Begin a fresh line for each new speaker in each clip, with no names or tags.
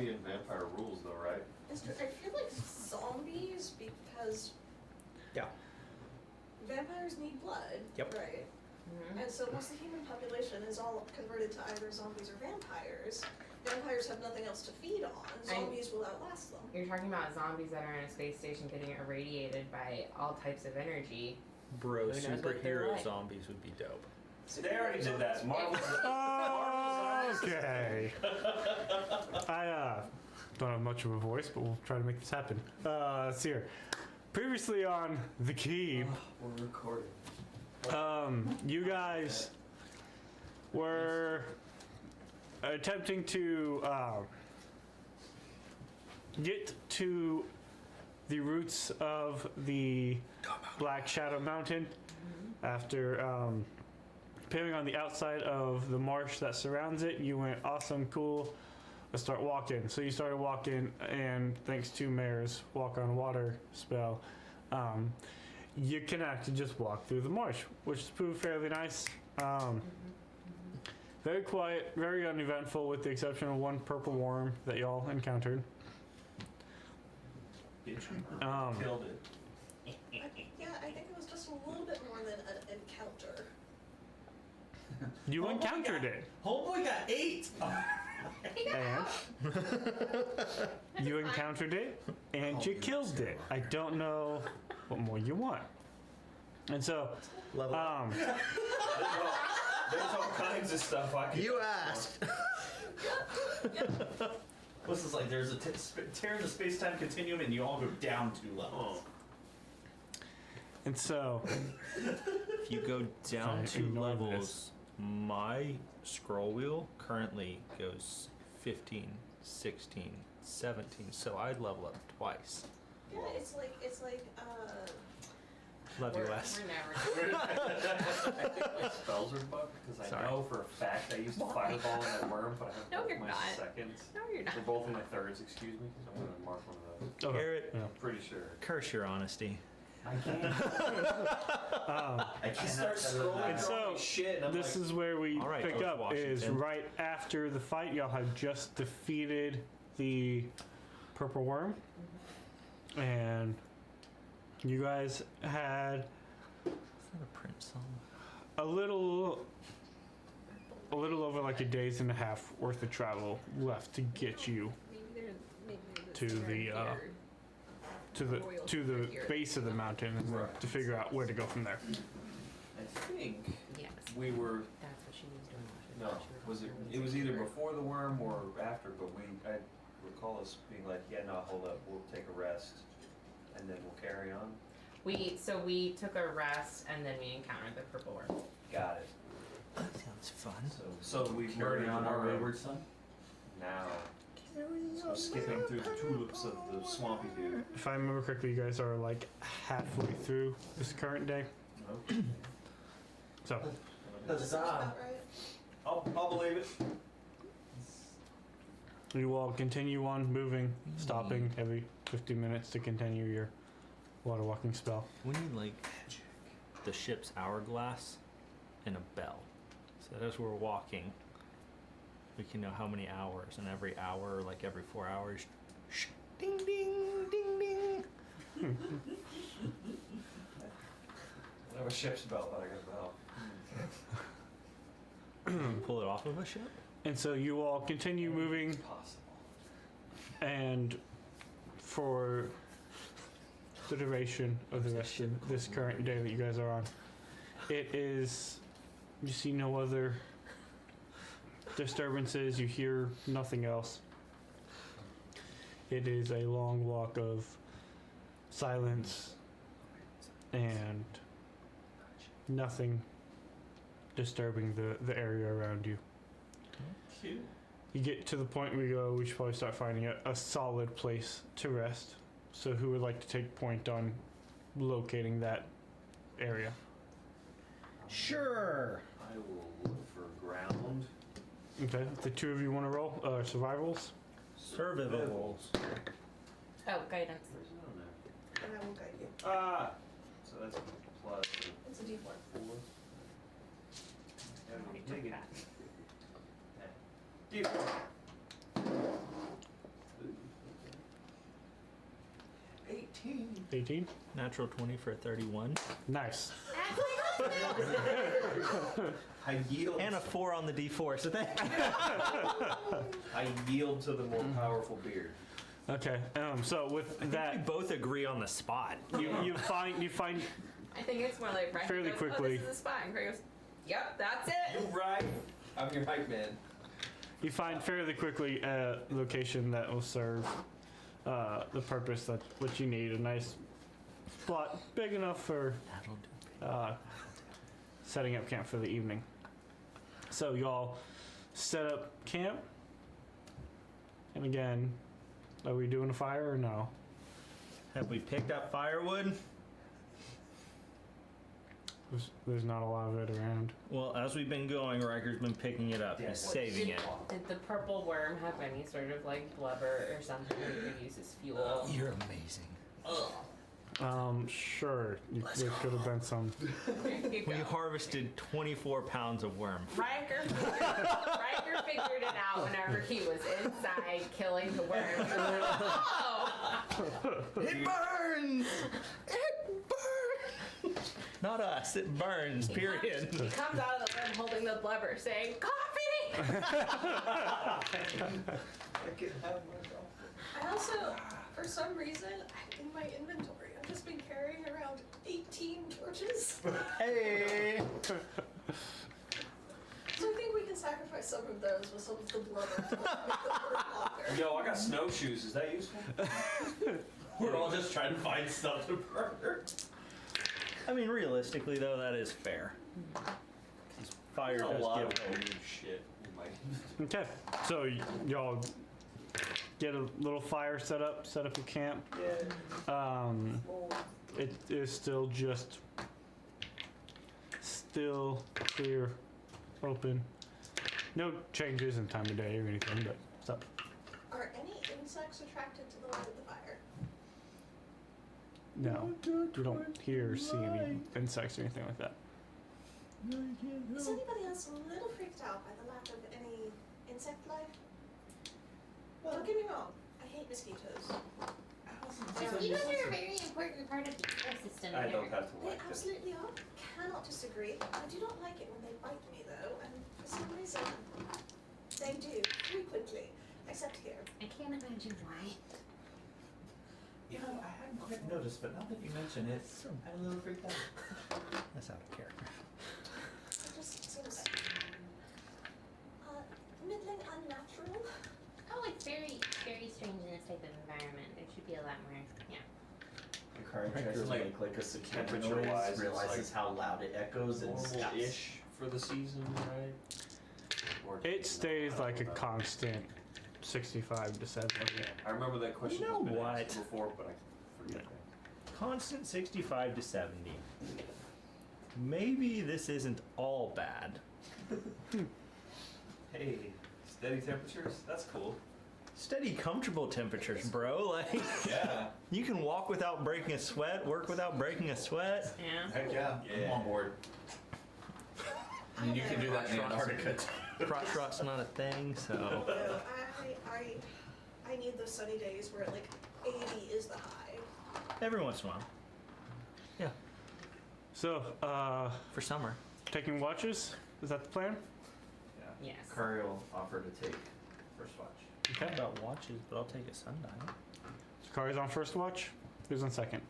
zombie and vampire rules, though, right?
I feel like zombies because vampires need blood, right? Mm-hmm. And so once the human population is all converted to either zombies or vampires have nothing else to feed on. Zombies will outlast them.
You're talking about zombies that are in a space station getting irradiated by all types of energy.
Bro, superhero zombies would be dope.
They already did that. Marvel's
okay. I don't have much of a voice, but we'll try to make this happen. Let's see here. Previously on The Keep,
we're recording.
You guys were attempting to get to the roots of the Black Shadow Mountain after appearing on the outside of the marsh that surrounds it. You went, awesome, cool, let's start walking. So you started walking, and thanks to Mayor's walk on water spell, you can actually just walk through the marsh, which has proved fairly nice. Very quiet, very uneventful, with the exception of one purple worm that y'all encountered.
Killed it.
Yeah, I think it was just a little bit more than an encounter.
You encountered it.
Homeboy got 8.
And you encountered it, and you killed it. I don't know what more you want. And so,
there's all kinds of stuff I can.
You asked.
This is like there's a tear in the space-time continuum, and you all go down 2 levels.
And so,
if you go down 2 levels, my scroll wheel currently goes 15, 16, 17, so I'd level up twice.
Yeah, it's like
Love you, Wes.
We're never.
I think my spells are bugged because I know for a fact I used fireball and that worm, but I have both my seconds.
No, you're not.
They're both in my thirds, excuse me. So I'm gonna mark one of those.
Garrett,
Pretty sure.
Curse your honesty.
I can't. I start scrolling
and so
shit. And
this is where we pick up.
Washington.
Is right after the fight. Y'all have just defeated the purple worm, and you guys had
Is that a Prince song?
a little over like a day's and a half worth of travel left to get you to the base of the mountain, and to figure out where to go from there.
I think
Yes.
we were.
That's what she was doing.
No, was it? It was either before the worm or after. But I recall us being like, "Yeah, no, hold up, we'll take a rest, and then we'll carry on."
We took a rest, and then we encountered the purple worm.
Got it.
That sounds fun.
So we
Carry
carry
on our wayward son.
now. So skipping through the tulips of the swampy dude.
If I remember correctly, you guys are like halfway through this current day.
Nope.
So
That's about right.
I'll believe it.
you all continue on moving, stopping every 15 minutes to continue your water walking spell.
We need like the ship's hourglass and a bell, so that as we're walking, we can know how many hours, and every hour, like every 4 hours, ding ding ding ding.
I have a ship's belt, but I got a belt.
Pull it off of a ship.
And so you all continue moving,
It's possible.
and for the duration of the rest of this current day that you guys are on, it is, you see no other disturbances, you hear nothing else. It is a long walk of silence and nothing disturbing the area around you.
Cute.
You get to the point where you go, we should probably start finding a solid place to rest. So who would like to take point on locating that area?
Sure.
I will look for ground.
Okay, the two of you want to roll survivals?
Survivals.
Oh, guidance.
There's none there.
And I will guide you.
Ah! So that's plus
It's a D4.
4. Yeah,
Already
take
took
it.
that.
D4.
18.
Natural 20 for a 31.
Nice.
I yield.
And a 4 on the D4, so thank you.
I yield to the more powerful beard.
Okay. So with
I think
that,
we both agree on the spot.
you find
I think it's more like Riker
Fairly
goes,
quickly.
Oh, this is a spot, and Craig goes, "Yep, that's it."
You're right. I'm your hype man.
you find fairly quickly a location that will serve the purpose that what you need. A nice spot, big enough for setting up camp for the evening. So y'all set up camp, and again, are we doing a fire or no?
Have we picked up firewood?
There's not a lot of it around.
Well, as we've been going, Riker's been picking it up. He's saving it.
Did the purple worm have any sort of like blubber or something we could use as fuel?
You're amazing.
Sure. There could have been some.
You
We
go.
harvested 24 pounds of worm.
Riker figured it out whenever he was inside killing the worm. He was like, oh!
It burns! It burns! Not us, it burns, period.
He comes out of the room holding the blubber saying, "Coffee!"
I can have my coffee.
I also, for some reason, in my inventory, I've just been carrying around 18 torches.
Hey!
So I think we can sacrifice some of those with some of the blubber to make the burn longer.
Yo, I got snowshoes. Is that useful?
We're all just trying to find stuff to burn.
I mean, realistically, though, that is fair. 'Cause fire
There's a
does
lot
give
of weird shit in my
Okay. So y'all get a little fire set up your camp. It is still clear, open. No changes in time of day or anything, but what's up?
Are any insects attracted to the light of the fire?
No, you don't hear or see any insects or anything like that.
Is anybody else a little freaked out by the lack of any insect life? Don't get me wrong, I hate mosquitoes.
Mosquitoes are a very important part of the ecosystem
I
here.
don't have to
They
like it.
absolutely are. Cannot disagree. I do not like it when they bite me though, and for some reason, they do frequently, except here.
I can't imagine why.
You know, I hadn't quite noticed, but now that you mention it, I'm a little freaked out.
That's out of character.
It just seems middling unnatural.
Oh, it's very, very strange in this type of environment. There should be a lot more, yeah.
The current
Right,
tries to
like,
make like a cicada
temperature-wise,
noise,
it's
realizes how loud it echoes and stops.
Normal-ish for the season, right? Or-
It stays like a constant 65 to 70.
I remember that question
You know
has been
what?
asked before, but I forget that.
Constant 65 to 70. Maybe this isn't all bad.
Hey, steady temperatures? That's cool.
Steady, comfortable temperatures, bro. Like,
Yeah.
you can walk without breaking a sweat, work without breaking a sweat.
Yeah.
Heck yeah,
Yeah.
I'm on board. And you can do that in Antarctica too.
Crotch rot's not a thing, so.
No, I need those sunny days where like 80 is the high.
Every once in a while. Yeah,
So,
for summer.
taking watches? Is that the plan?
Yeah.
Yes.
Curry will offer to take first watch.
I don't know about watches, but I'll take a sundial.
Sakari's on first watch. Who's on second?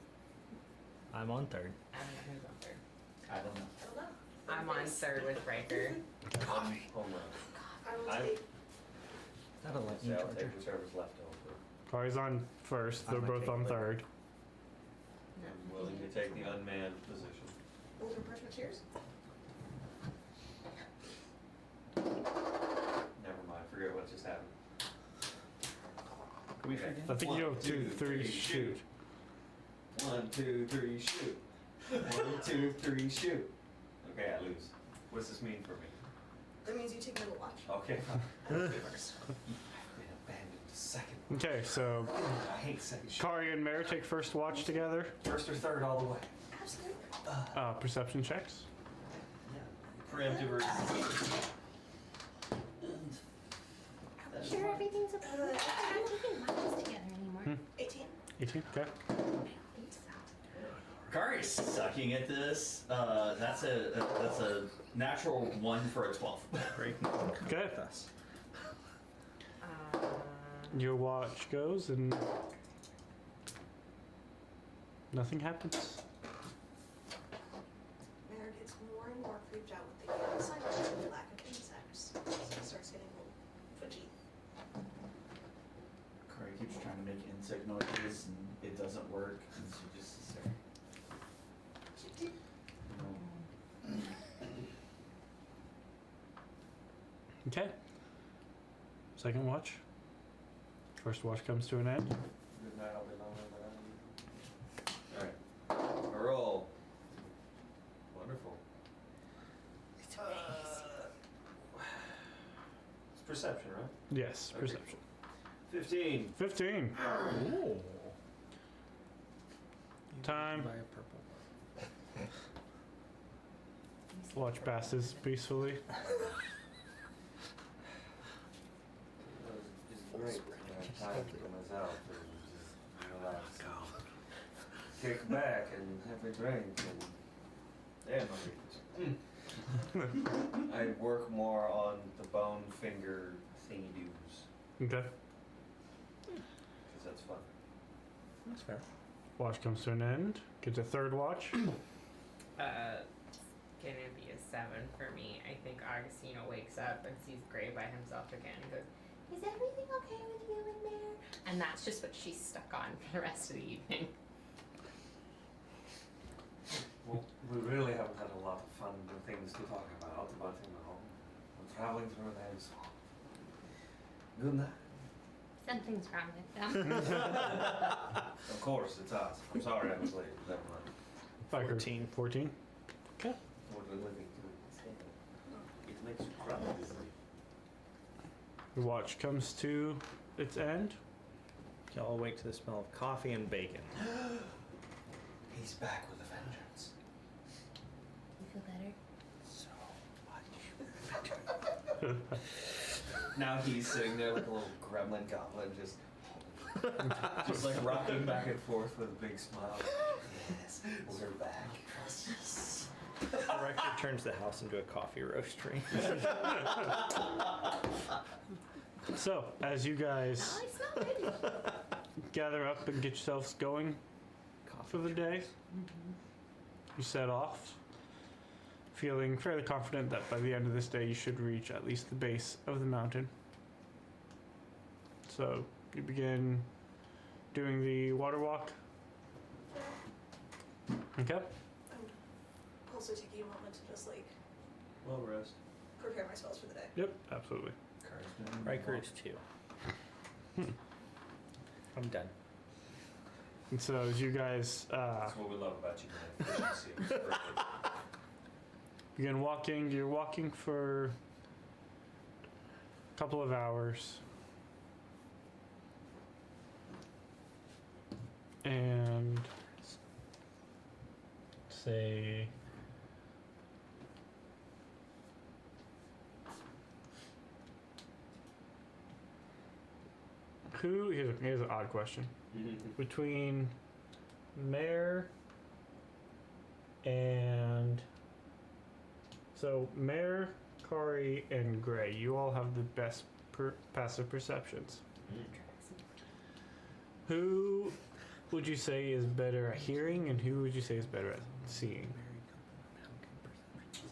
I'm on third.
I don't know who's on third.
I don't know.
I don't know.
I'm on third with Riker.
Home run.
I will
I'm-
take.
That'll let
So
you
I'll
charge
take whichever's left over.
Sakari's on first.
I
They're
might
both
take
on
later.
third.
I'm willing to take the unmanned position.
Older parchment cheers.
Never mind, forget what just happened.
Can we
Okay.
forget?
I think you
One,
have 2, 3,
2,
shoot.
1, 2, 3, shoot. 1, 2, 3, shoot. Okay, I lose. What does this mean for me?
That means you take middle watch.
Okay, fine. First. I've been abandoned to second.
Okay, so
I hate second shit.
Kari and Mare take first watch together.
First or third all the way.
Absolutely.
Perception checks.
Preemptive or
Sure, everything's okay. We're not taking watches together anymore.
18.
18, okay.
Kari's sucking at this. That's a natural 1 for a 12.
Great.
Okay.
With us.
Your watch goes and nothing happens.
Mare gets more and more creeped out with the silence and the lack of insects. So he starts getting a little twitchy.
Kari keeps trying to make insect noises and it doesn't work, and she just sits there.
Okay. Second watch. First watch comes to an end.
Good night, I'll be lonely, but Alright. A roll. Wonderful. It's perception, right?
Yes,
Okay.
perception.
15.
15.
Ooh.
Time.
Buy a purple.
Watch passes peacefully.
It's great. Time comes out and just relax. Kick back and have a drink and I work more on the bone finger thingy doos
Okay.
because that's fun.
That's fair.
Watch comes to an end. Gets a third watch.
Gonna be a 7 for me. I think Augustino wakes up and sees Gray by himself again and goes, "Is everything okay with you and Mare?" And that's just what she's stuck on for the rest of the evening.
Well, we really haven't had a lot of fun and things to talk about, but you know, we're traveling through those. Good night.
Something's wrong with them.
Of course, it's us. I'm sorry I was late. Never mind.
14. 14. Okay.
What we're living through. It makes you cry.
The watch comes to its end.
Y'all awake to the smell of coffee and bacon.
He's back with a vengeance.
You feel better?
So much.
Now he's sitting there like a little gremlin goblin, just like rocking back and forth with a big smile. Yes, we're back.
Director turns the house into a coffee roastery.
So, as you guys
Oh, it's not ready.
gather up and get yourselves going for the day, you set off, feeling fairly confident that by the end of this day you should reach at least the base of the mountain. So, you begin doing the water walk. Okay.
I'm also taking a moment to just like
Well, rest.
prepare my spells for the day.
Yep, absolutely.
Riker is 2. I'm done.
And so as you guys
That's what we love about you, man. Efficiency. It's perfect.
begin walking, you're walking for a couple of hours. And say here's an odd question. Between Mare and so Mare, Kari, and Gray, you all have the best passive perceptions. Who would you say is better at hearing, and who would you say is better at seeing?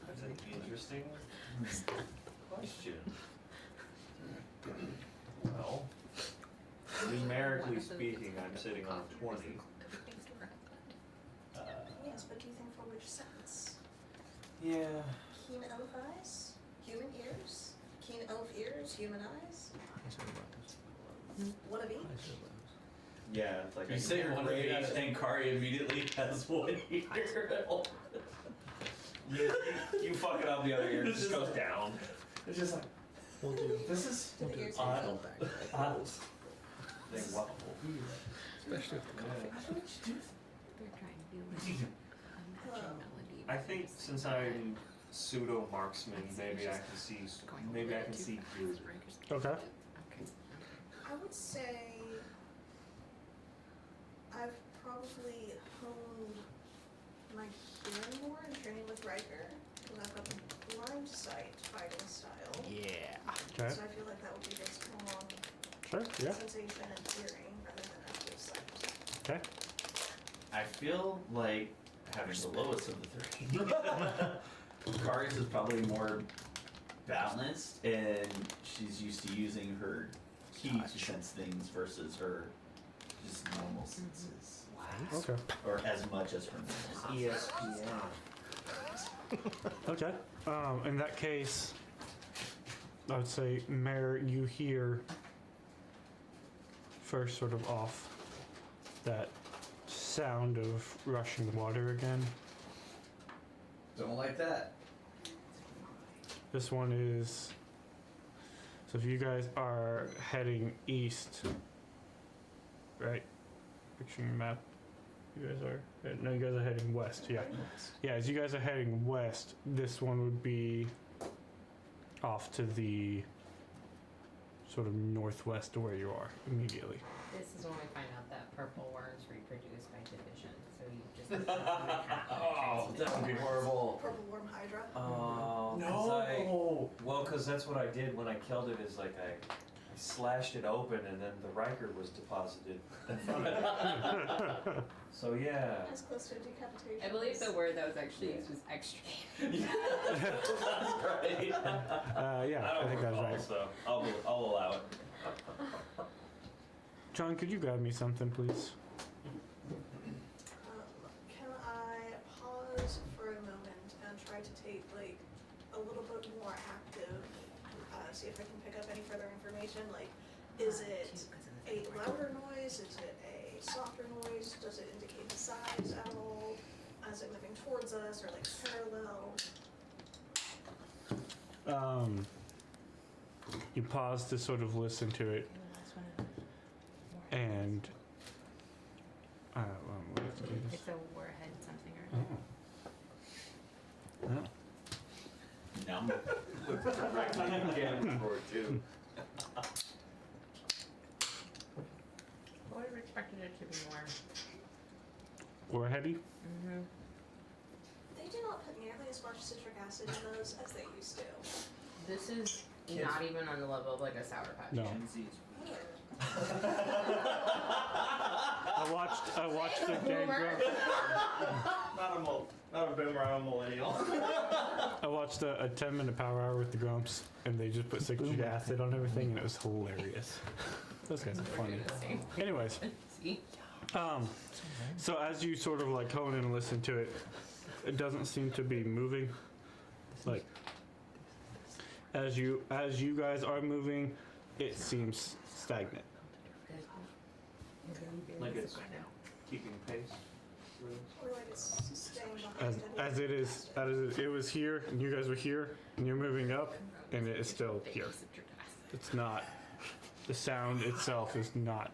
That's an interesting question. Well, numerically speaking, I'm sitting on a 20.
Yes, but do you think for which sense?
Yeah.
Keen elf eyes? Human ears? Keen elf ears? Human eyes? One of each?
Yeah, it's like
You
I
say
can
one of
hear
each, and Kari immediately has one ear.
you fuck it up, the other ear just goes down.
It's just like,
We'll do.
this is
Do the ears
odd. Odd.
They waffle.
Especially with the coffee.
They're trying to do like a matching melody.
I think since I'm pseudo marksman, maybe I can see good.
Okay.
I would say I've probably honed Am I hearing more and training with Riker? Because I've got the blind sight fighting style.
Yeah.
Okay.
So I feel like that would be based on
Sure. Yeah.
sensation and hearing rather than actual sight.
Okay.
I feel like having the lowest of the three. Karius is probably more balanced, and she's used to using her key to sense things versus her just normal senses.
Okay.
Or as much as her normal senses.
ESPN.
Okay. In that case, I would say, Mayor, you hear first sort of off that sound of rushing water again.
Don't like that.
This one is. So if you guys are heading east, right? Picturing your map. You guys are. No, you guys are heading west. Yeah. Yeah, as you guys are heading west, this one would be off to the sort of northwest of where you are immediately.
This is when we find out that purple worms reproduce by division, so you just cut them in half and
Oh,
transmit
that would be
them.
horrible.
Purple worm hydra.
Oh, because that's what I did when I killed it. Is like I slashed it open, and then the Riker was deposited in front of it. So yeah.
As close to decapitation.
I believe the word that was actually used was extricated.
Right.
Yeah, I think that's
recall,
right.
So I'll allow it.
John, could you grab me something, please?
Can I pause for a moment and try to take like a little bit more active, see if I can pick up any further information? Like, is it a louder noise? Is it a softer noise? Does it indicate the size at all? Is it moving towards us or like parallel?
You pause to sort of listen to it, and let's do this.
It's a warhead something or
Oh.
other.
Oh.
Numb.
Looked directly in the camera for it too.
I would have expected it to be more.
Warheady?
Mm-hmm.
They do not put nearly as much citric acid in those as they used to.
This is
Kids.
not even on the level of like a Sour Patch.
No. I watched the game
Boomer.
Not a boomer, I'm a millennial.
I watched a 10-minute power hour with the Grumps, and they just put citric acid on everything, and it was hilarious. Those guys are funny. Anyways,
See?
so as you sort of like hone in and listen to it, it doesn't seem to be moving. Like as you guys are moving, it seems stagnant.
Like it's keeping pace.
Or like it's staying behind.
As it was here, and you guys were here, and you're moving up, and it is still here. It's not. The sound itself is not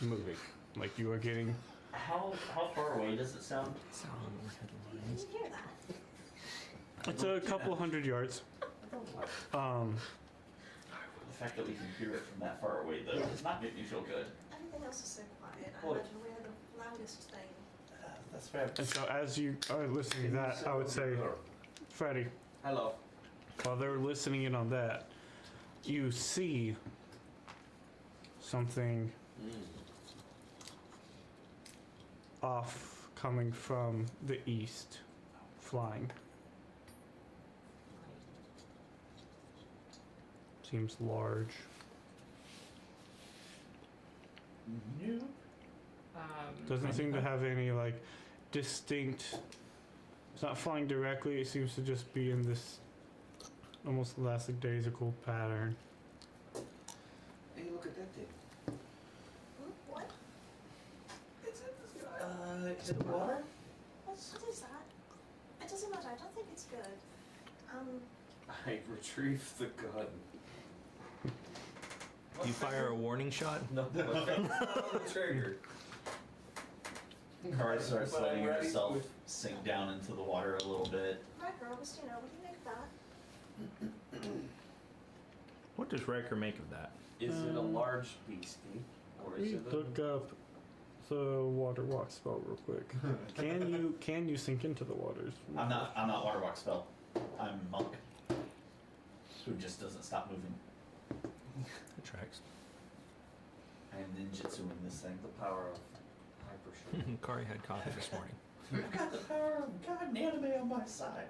moving. Like you are getting.
How far away does it sound?
Did you hear that?
It's a couple hundred yards.
The fact that we can hear it from that far away though does not make me feel good.
Everything else is so quiet. I
Well,
imagine we are the loudest thing.
That's fair.
And so as you are listening to that, I would say, Freddie,
Hello.
while they're listening in on that, you see something off coming from the east, flying. Seems large.
Nope.
Doesn't seem to have any like distinct. It's not flying directly. It seems to just be in this almost lackadaisical pattern.
Hey, look at that thing.
What?
It's in the sky.
Is it water?
What is that? It doesn't matter. I don't think it's good.
I retrieved the gun.
Do you fire a warning shot?
No, the trigger.
Kari starts
But I'm
letting
ready
herself
with-
sink down into the water a little bit.
Riker, Augustino, what do you make of that?
What does Riker make of that?
Is it a large beastie, or is
We
it a...
look up the water walk spell real quick. Can you sink into the waters?
I'm not water walk spell. I'm monk. Who just doesn't stop moving.
That tracks.
I am ninjutsuing this thing.
The power of hyper.
Kari had coffee this morning.
I've got the power of God and anime on my side.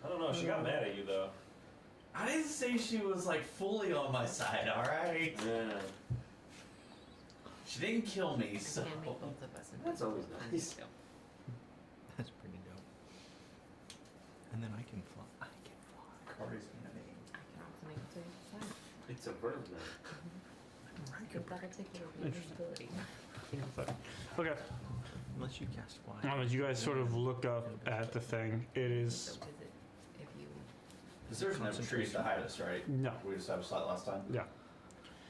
I don't know. She got mad at you though.
I didn't say she was like fully on my side, alright?
Yeah.
She didn't kill me,
I
so.
can make both of us
That's always
invisible.
nice.
That's pretty dope. And then I can fly.
Kari's anime.
I can also make it so you can fly.
It's a verb now.
But that'll take away the invisibility.
Okay.
Unless you cast fly.
As you guys sort of look up at the thing, it is
So is it if you
There's no trees to hide us, right?
no,
We established that last time?
yeah.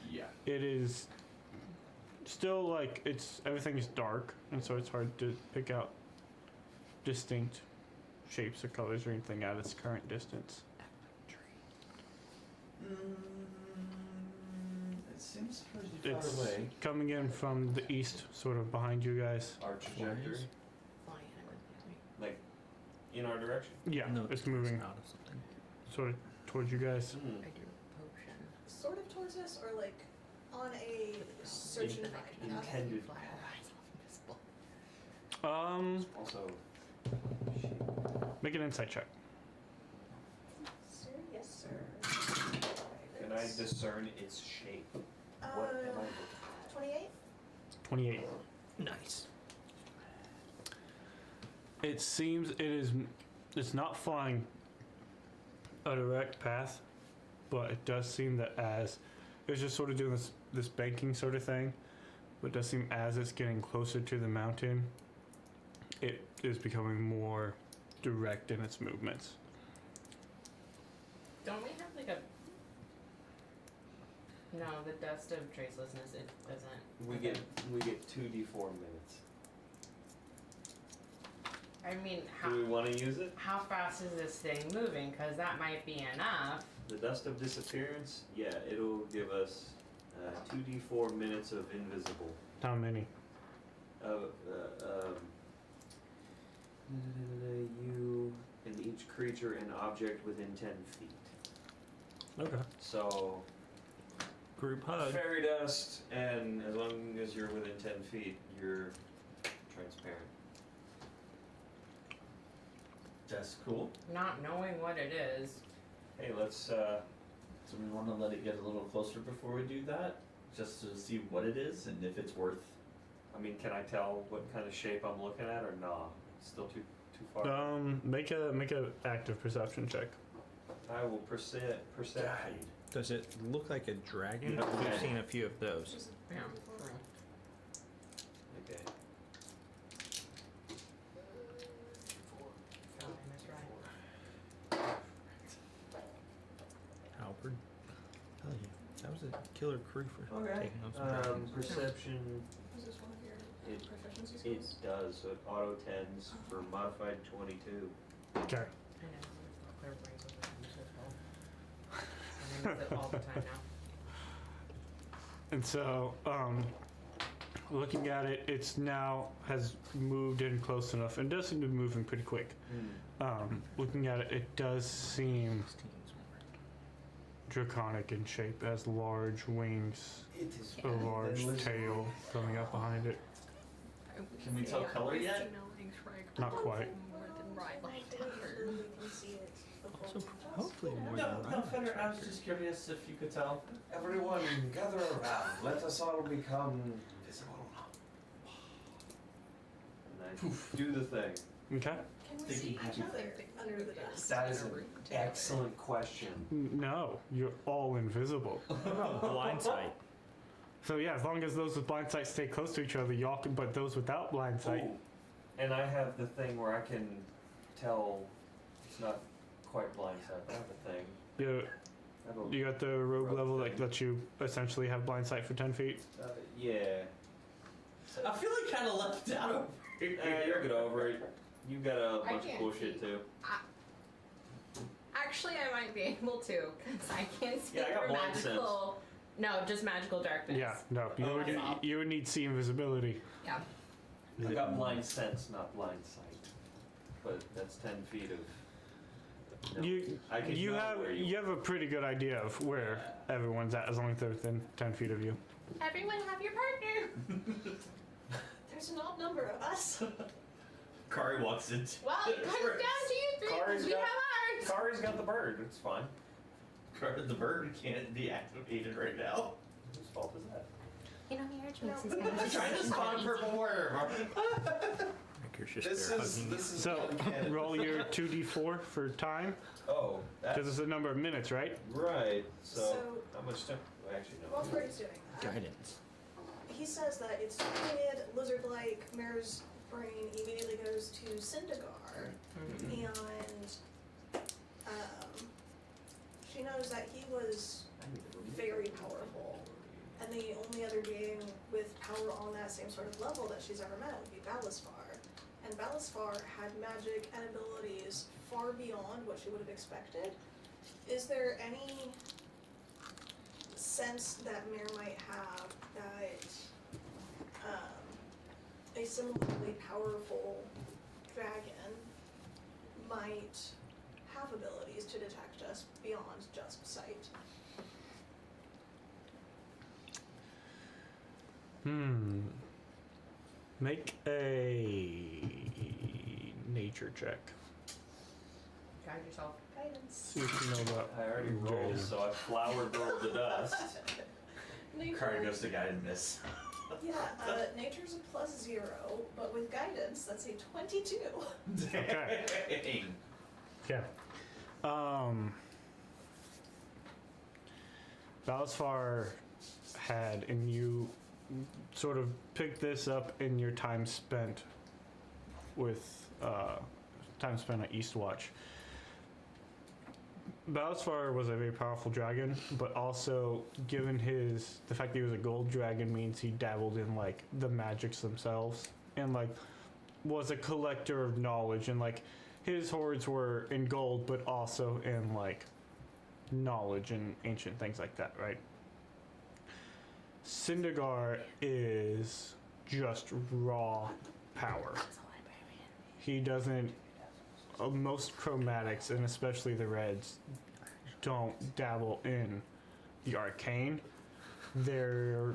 Yeah.
It is still like everything is dark, and so it's hard to pick out distinct shapes or colors or anything at its current distance.
It seems pretty far
It's
away.
coming in from the east, sort of behind you guys.
Our trajectory,
fly in with me?
like in our direction.
Yeah,
No,
it's moving
out of something.
sort of towards you guys.
Hmm.
I do potion.
Sort of towards us, or like on a search and
Then I
find
can
path?
Intended
fly
path.
invisible.
Also,
Make an insight check.
Sir, yes, sir.
can I discern its shape? What am I looking at?
28?
28.
Nice.
It seems it's not flying a direct path, but it does seem that as it's just sort of doing this banking sort of thing, but it does seem as it's getting closer to the mountain, it is becoming more direct in its movements.
Don't we have like a no, the dust of tracelessness it doesn't
We get 2d4 minutes.
I mean
Do we want to use it?
how fast is this thing moving? Because that might be enough.
The dust of disappearance? Yeah, it'll give us 2d4 minutes of invisible.
How many?
You and each creature and object within 10 feet.
Okay.
So,
Group hug.
fairy dust, and as long as you're within 10 feet, you're transparent.
That's cool.
Not knowing what it is.
Hey, let's,
So we want to let it get a little closer before we do that? Just to see what it is and if it's worth.
I mean, can I tell what kind of shape I'm looking at, or nah? Still too far?
Make a active perception check.
I will perception.
Does it look like a dragon?
Okay.
We've seen a few of those.
Yeah.
Okay.
Halberd. Hell yeah. That was a killer crew for
Okay.
taking on some dragons.
Perception.
Is this one of your
It-
proficiency
It
skills?
does, so it auto tends for modified 22.
Okay.
I know. Clear brains over things as well. I use it all the time now.
And so, looking at it, it's now has moved in close enough, and does seem to be moving pretty quick. Looking at it, it does seem
16's more.
draconic in shape, has large wings,
It is.
a large tail coming up behind it.
Can we tell color yet?
Not quite.
More than right like
Literally, we can see it.
Also, hopefully more
No,
than
no,
right.
Feder, I was just curious if you could tell.
Everyone, gather around. Let us all become visible. And I do the thing.
Okay.
Can we see each other under the dust?
That is an excellent question.
No, you're all invisible.
Blind sight.
So yeah, as long as those with blind sight stay close to each other, y'all can. But those without blind sight,
Ooh. And I have the thing where I can tell it's not quite blind sight, but I have a thing.
you got the rogue level that lets you essentially have blind sight for 10 feet.
Yeah.
I feel like kind of left out over here.
You'll get over it. You got a
I
bunch of
can't
bullshit
see.
too.
Actually, I might be able to, because I can see
Yeah, I got
for
blind
magical No, just magical darkness.
Yeah, no, you would need see invisibility.
Yeah.
I've got blind sense, not blind sight. But that's 10 feet of. No, I can know where
You have a pretty good idea of where everyone's at as long as they're within 10 feet of you.
Everyone have your partner.
There's an odd number of us.
Kari walks into.
Well, it comes down to you three because we have ours.
Kari's got the bird. It's fine.
The bird can't be activated right now.
Whose fault is that?
You know, marriage makes
No.
this kind
I'm
of
trying to spawn purple worm.
Riker's just
This
there
is
hugging
this is
So
canon.
roll your 2d4 for time,
Oh,
because
that's
it's a number of minutes, right?
right. So,
So-
how much time? Well, actually, no.
While Freddy's doing that,
guidance.
he says that it's squid, lizard-like. Mare's brain immediately goes to Syndegar, and she knows that he was very powerful, and the only other being with power on that same sort of level that she's ever met would be Valisfar. And Valisfar had magic and abilities far beyond what she would have expected. Is there any sense that Mare might have that a similarly powerful dragon might have abilities to detect us beyond just sight?
Make a nature check.
Guide yourself.
Guidance.
See what you know about.
I already rolled,
Dragon.
so I flowered rolled the dust.
Kari goes to guide and miss.
Yeah, nature's a +0, but with guidance, that's a 22.
Okay.
Dang.
Okay. Valisfar had, and you sort of picked this up in your time spent with time spent at Eastwatch. Valisfar was a very powerful dragon, but also given the fact that he was a gold dragon means he dabbled in like the magics themselves and like was a collector of knowledge, and like his hoards were in gold but also in like knowledge and ancient things like that, right? Syndegar is just raw power. He doesn't. Most chromatics, and especially the reds, don't dabble in the arcane. Their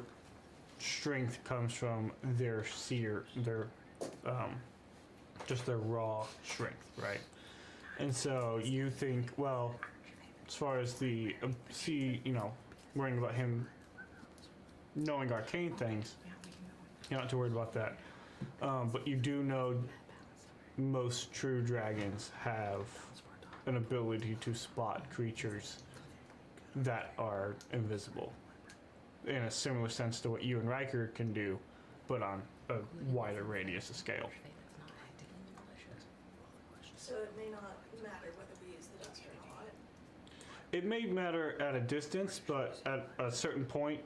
strength comes from their just their raw strength, right? And so you think, well, as far as the worrying about him knowing arcane things, you're not too worried about that. But you do know most true dragons have an ability to spot creatures that are invisible in a similar sense to what you and Riker can do, but on a wider radius of scale.
So it may not matter whether we use the dust or not.
It may matter at a distance, but at a certain point,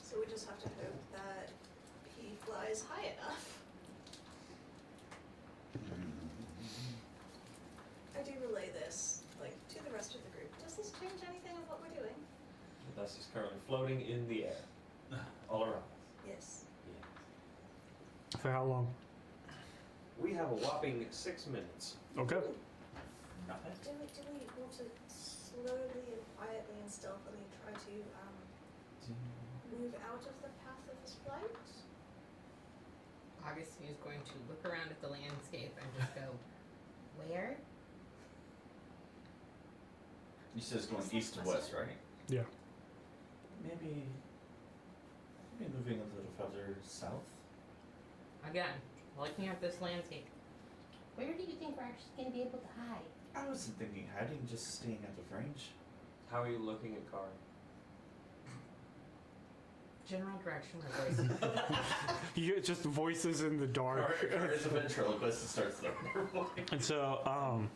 So we just have to hope that he flies high enough. I do relay this, like, to the rest of the group. Does this change anything of what we're doing?
The dust is currently floating in the air, all around us.
Yes.
for how long?
We have a whopping 6 minutes.
Okay.
Nothing.
Do we want to slowly and quietly and stealthily try to move out of the path of his flight?
Augustine is going to look around at the landscape and just go, where?
You said it's going east to west, right?
Yeah.
Maybe moving a little further south.
Again, looking at this landscape.
Where do you think we're actually going to be able to hide?
I wasn't thinking hiding, just staying out of range.
How are you looking at Kari?
General direction or voice.
You get just voices in the dark.
Kari is a ventriloquist and starts throwing her away.
And so,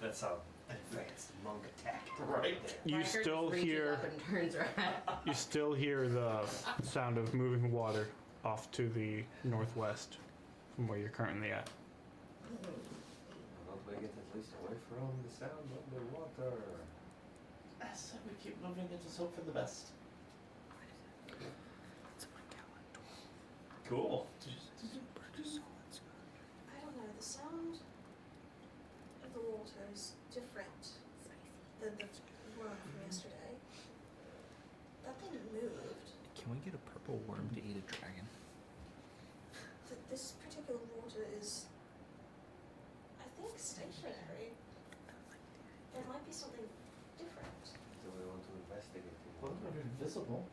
That's how advanced monk attack.
Right.
you
Riker just
still
reaches
hear
up and turns around.
you still hear the sound of moving water off to the northwest from where you're currently at.
I hope we get at least away from the sound of the water.
So we keep moving and just hope for the best. Cool.
I don't know, the sound of the water is different than the worm from yesterday. That thing moved.
Can we get a purple worm to eat a dragon?
This particular water is, I think, stationary. There might be something different.
Do we want to investigate it?
What if they're invisible?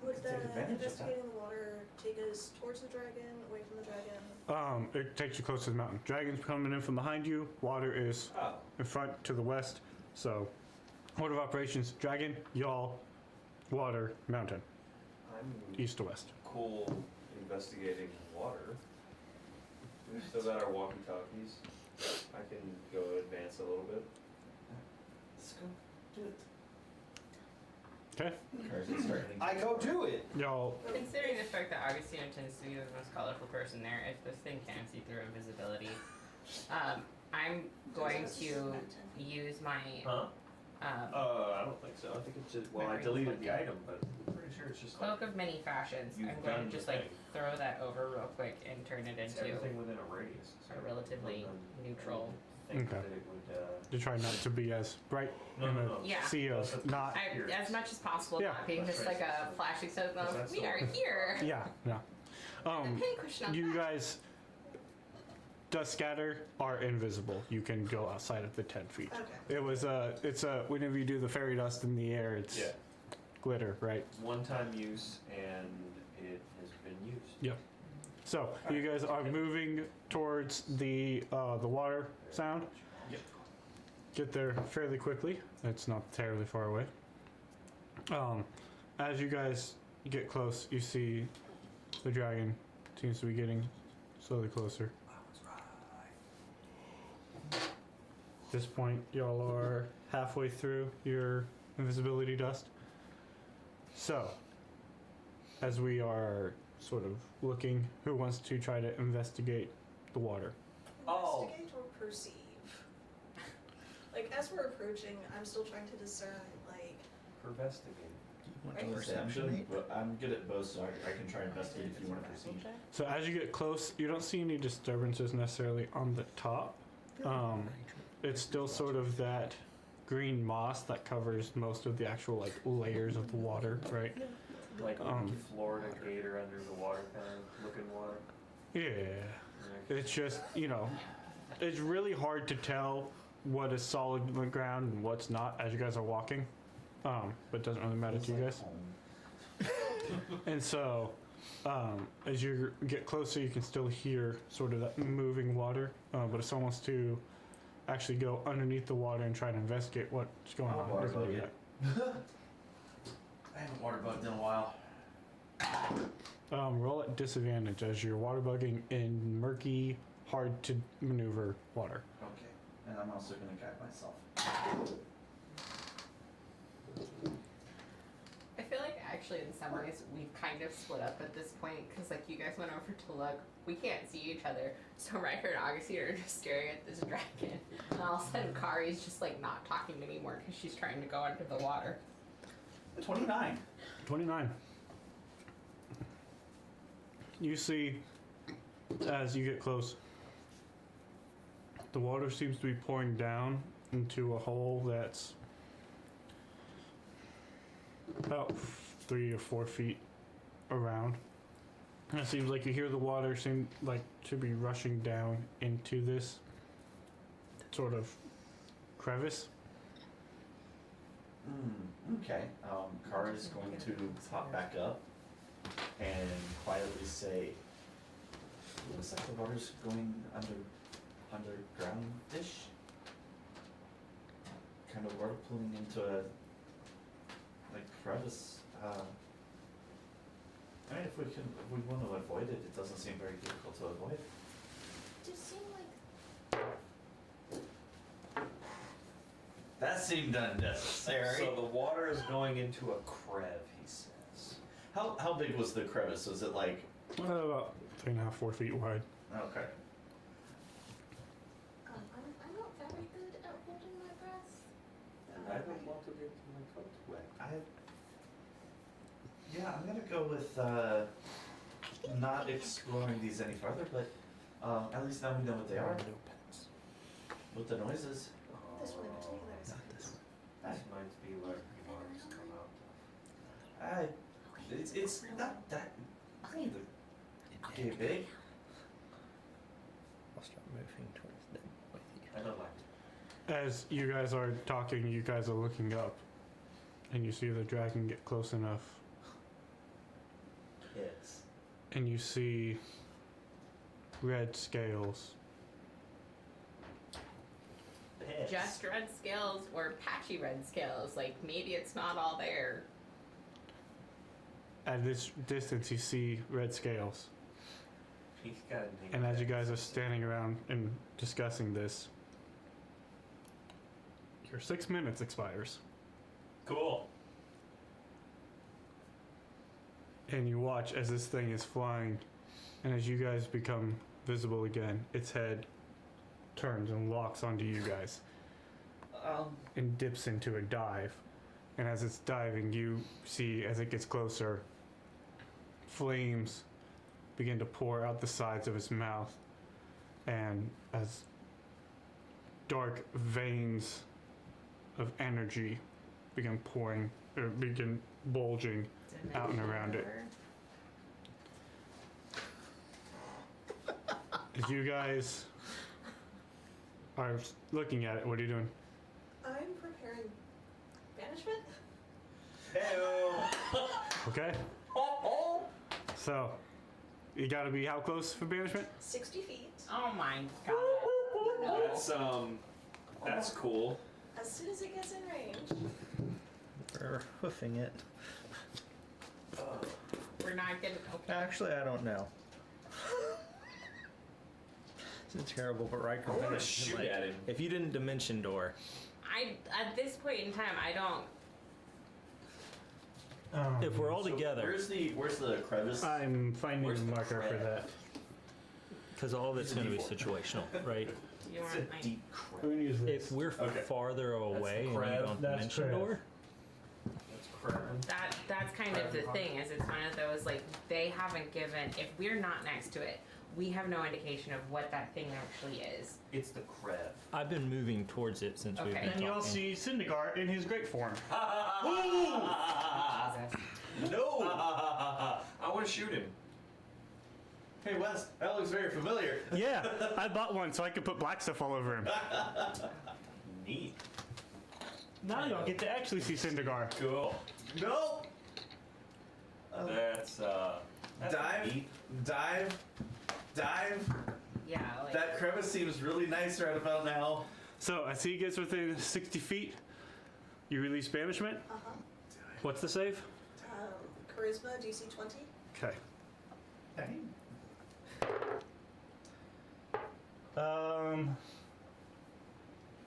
Would
Take
the
advantage of that.
investigating the water take us towards the dragon, away from the dragon?
It takes you close to the mountain. Dragon's coming in from behind you. Water is
Oh,
in front to the west. So, order of operations: dragon, y'all, water, mountain,
I'm
east to west.
cool investigating water. We've still got our walkie-talkies. I can go advance a little bit.
Let's go do it.
Okay,
Cars is starting.
I go do it.
y'all.
Considering the fact that Augustino tends to be the most colorful person there, if this thing can see through invisibility, I'm going to use my
Huh?
um,
I don't think so. I think it's just, well, I
Memory
deleted the
clicking.
item, but I'm pretty sure it's just like,
cloak of many fashions.
You've
I'm going
done
to just
the
like
thing.
throw that over real quick and turn it
it's
into
everything within a radius.
a relatively neutral.
I think
Okay.
that it would,
To try not to be as bright
no,
in
no,
the
no.
Yeah.
sea of not.
As much as possible,
Yeah.
not being just like a flashing signal.
Because that's
We
the-
are here.
Yeah, yeah.
Hey, question on
You
that.
guys, dust scatter are invisible. You can go outside of the 10 feet.
Okay.
It was it's whenever you do the fairy dust in the air, it's
Yeah.
glitter, right?
One-time use, and it has been used.
Yep. So you guys are moving towards the water sound.
Yep.
Get there fairly quickly. It's not terribly far away. As you guys get close, you see the dragon seems to be getting slowly closer. At this point, y'all are halfway through your invisibility dust. So, as we are sort of looking, who wants to try to investigate the water?
Oh.
Investigate or perceive? Like, as we're approaching, I'm still trying to discern, like,
Investigate.
I'm good at both, so I can try and investigate if you want to proceed.
So as you get close, you don't see any disturbances necessarily on the top. It's still sort of that green moss that covers most of the actual like layers of the water, right?
Like Florida gator under the water kind of looking water.
Yeah. It's just, it's really hard to tell what is solid ground and what's not as you guys are walking. But it doesn't really matter to you guys. And so, as you get closer, you can still hear sort of that moving water. But if someone wants to actually go underneath the water and try to investigate what's going
I'll
on,
water
you can
bug
do
it.
that.
I haven't water bugged in a while.
Roll at disadvantage as you're water bugging in murky, hard to maneuver water.
Okay. And I'm also going to guide myself.
I feel like actually in some ways we've kind of split up at this point because like you guys went over to look, we can't see each other, so Riker and Augustine are just staring at this dragon, and all of a sudden Kari's just like not talking anymore because she's trying to go under the water.
29.
29. You see, as you get close, the water seems to be pouring down into a hole that's about 3 or 4 feet around. And it seems like you hear the water seem like to be rushing down into this sort of crevice.
Okay. Kara is going to pop back up and quietly say, looks like the water's going underground-ish. Kind of water pooling into a crevice. I mean, if we want to avoid it, it doesn't seem very difficult to avoid.
Just seem like
That seemed unnecessary.
So the water is going into a crev, he says.
How big was the crevice? Was it like?
About 3.5, 4 feet wide.
Okay.
I'm not very good at holding my breath.
And I don't want to get my coat wet.
Yeah, Yeah, I'm gonna go with not exploring these any further, but at least now we know what they are. What the noises.
This one in particular is.
This might be where Mars come out.
It's not that big.
I'll start moving towards them with you.
I don't like it.
As you guys are talking, you guys are looking up, and you see the dragon get close enough,
Yes.
and you see red scales.
Pets.
Just red scales or patchy red scales. Like maybe it's not all there.
At this distance, you see red scales.
He's got a name.
And as you guys are standing around and discussing this, your 6 minutes expires.
Cool.
And you watch as this thing is flying, and as you guys become visible again, its head turns and locks onto you guys and dips into a dive. And as it's diving, you see as it gets closer, flames begin to pour out the sides of its mouth, and as dark veins of energy begin pouring, or begin bulging out and around it. As you guys are looking at it, what are you doing?
I'm preparing banishment.
Heyo.
Okay. So, you gotta be how close for banishment?
60 feet.
Oh my god.
That's cool.
As soon as it gets in range.
We're hoofing it.
We're not gonna. Okay.
Actually, I don't know. It's terrible, but Riker.
I want to
finished,
shoot
like,
at him.
If you didn't dimension door,
At this point in time, I don't.
if we're all together,
Where's the crevice?
I'm finding
Where's
a
the
marker for
crab?
that.
because all of it's
It's a
going to be
D4.
situational, right?
You
It's
want
a
my.
deep crab.
We're gonna use this.
If we're
Okay.
farther away and you
crab.
don't
That's
dimension
crab.
door,
That's crap.
That's kind of the thing. Is it's one of those like they haven't given. If we're not next to it, we have no indication of what that thing actually is.
It's the crab.
I've been moving towards it since we've
Okay.
been
And you all
talking.
see Syndergaard in his great form.
Jesus.
No.
I want to shoot him.
Hey Wes, that looks very familiar.
Yeah, I bought one so I could put black stuff all over him.
Neat.
Now you'll get to actually see Syndergaard.
Cool.
No.
That's
Dive,
neat.
dive.
Yeah. Like,
That crevice seems really nice right about now.
So as he gets within 60 feet, you release banishment.
Uh-huh.
What's the save?
Charisma, DC 20.
Okay.
Dang.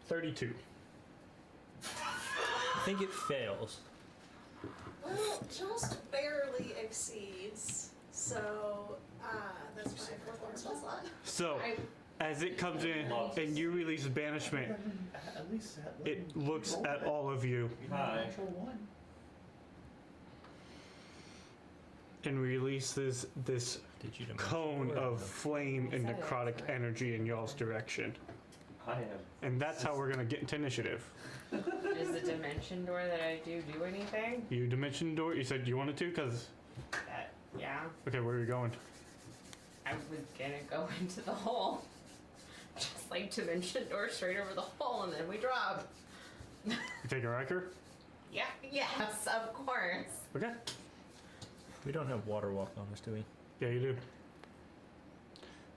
32.
I think it fails.
Well, just barely exceeds. So, that's my fourth level spell slot.
So
I,
as it comes in and you release banishment,
At least that
it looks at all of you
Hi.
one.
and releases this
Did you dimension
cone
door?
of flame and
Said it,
necrotic
right?
energy in y'all's direction.
I am.
And that's how we're gonna get into initiative.
does the dimension door that I do anything?
You dimension door, you said you wanted to? Because,
Yeah.
okay, where are you going?
I was gonna go into the hole. Just like dimension door straight over the hole and then we drop.
You take a Riker?
Yeah. Yes, of course.
Okay.
We don't have water walk on us, do we?
Yeah, you do.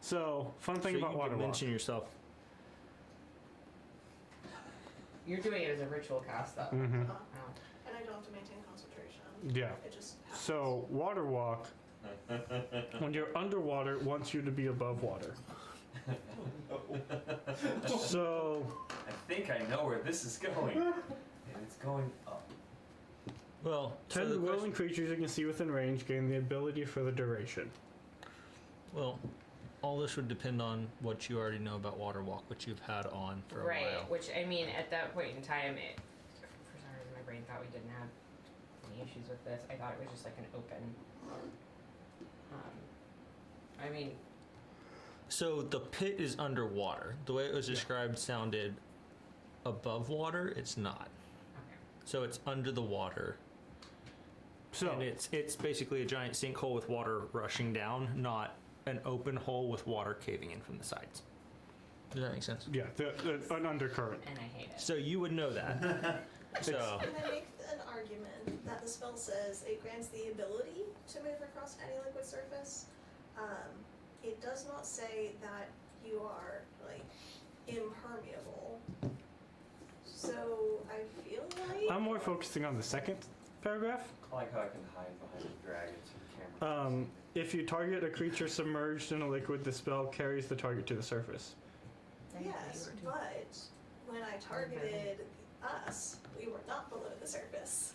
So, fun thing
so
about
you
water walk.
dimension yourself.
You're doing it as a ritual cast though.
Mm-hmm.
And
Oh.
I don't have to maintain concentration.
Yeah.
It just happens.
So, water walk, when you're underwater, wants you to be above water. So,
I think I know where this is going. And it's going up.
Well, so
10
the
willing
question,
creatures you can see within range gain the ability for the duration.
well, all this would depend on what you already know about water walk, which you've had on for a
Right,
while.
which I mean, at that point in time, it for some reason my brain thought we didn't have any issues with this. I thought it was just like an open. I mean,
So the pit is underwater. The way it was described sounded above water. It's not.
okay.
So it's under the water.
So
And it's basically a giant sinkhole with water rushing down, not an open hole with water caving in from the sides. Does that make sense?
yeah, an undercurrent.
And I hate it.
So you would know that. So
Can I make an argument that the spell says it grants the ability to move across any liquid surface? It does not say that you are, like, impermeable. So I feel like...
I'm more focusing on the second paragraph.
I like how I can hide behind the dragon so the camera.
If you target a creature submerged in a liquid, the spell carries the target to the surface.
Yes, but when I targeted us, we were not below the surface.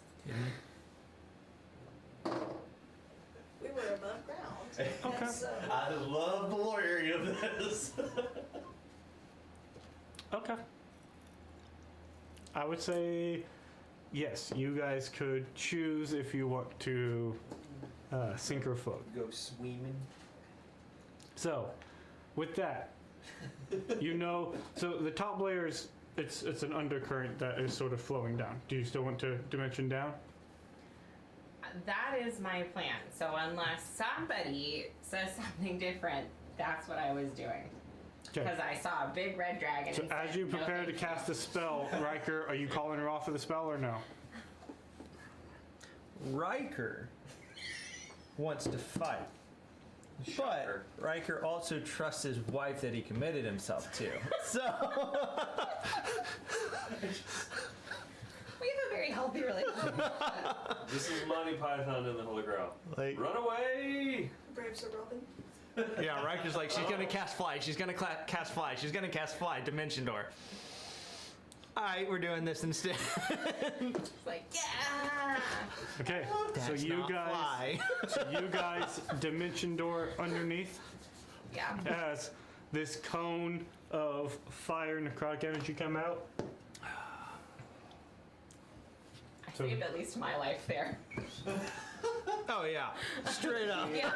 We were above ground.
Okay.
And so,
I love the lawyering of this.
Okay. I would say, yes, you guys could choose if you want to sink or float.
Go swimming.
So, with that, you know, so the top layer is, it's an undercurrent that is sort of flowing down. Do you still want to dimension down?
That is my plan. So unless somebody says something different, that's what I was doing.
Okay.
Because I saw a big red dragon.
So
and
as
said,
you
"No,
prepare to
thank
cast
you."
the spell, Riker, are you calling her off of the spell or no?
Riker wants to fight.
Shocker.
But Riker also trusts his wife that he committed himself to. So
We have a very healthy relationship.
This is Monty Python and the Holy Grail.
like
Run away!
brave Sir Robin.
yeah, Riker's like, she's gonna cast fly. She's gonna cast fly. She's gonna cast fly. Dimension door. All right, we're doing this instead.
It's like, yeah.
Okay. So
That's
you
not
guys,
fly.
dimension door underneath
Yeah.
as this cone of fire necrotic energy come out.
I saved at least my life there.
Oh yeah, straight up.
Yeah.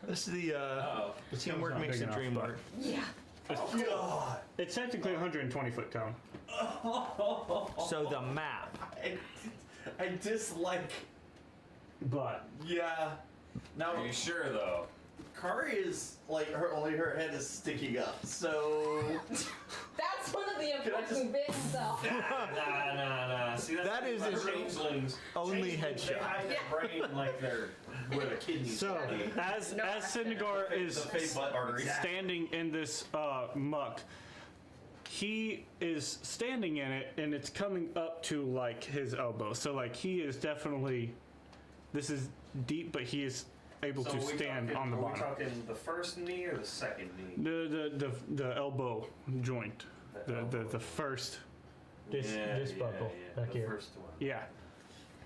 This is the
Uh-oh.
teamwork
not
makes
big
the
enough,
dream
but-
work.
Yeah.
God.
It's technically a 120-foot cone.
So the map.
I dislike.
But
Yeah. Now,
Are you sure though?
Kari is like only her head is sticking up. So
That's one of the
I just-
important bits, though.
Nah. See, that's
That
the
is
thing
his
about changelings.
only
Changelings, They
headshot.
hide their brain like they're where the kidneys
so
study.
as Syndergaard is
the fake butt artery.
standing in this muck, he is standing in it and it's coming up to like his elbow. So like he is definitely, this is deep, but he is able
So
to
we
stand
talking,
on the
are
bottom.
we talking the first knee or the second knee?
The elbow joint, the first. This buckle back
the
here.
first one.
Yeah.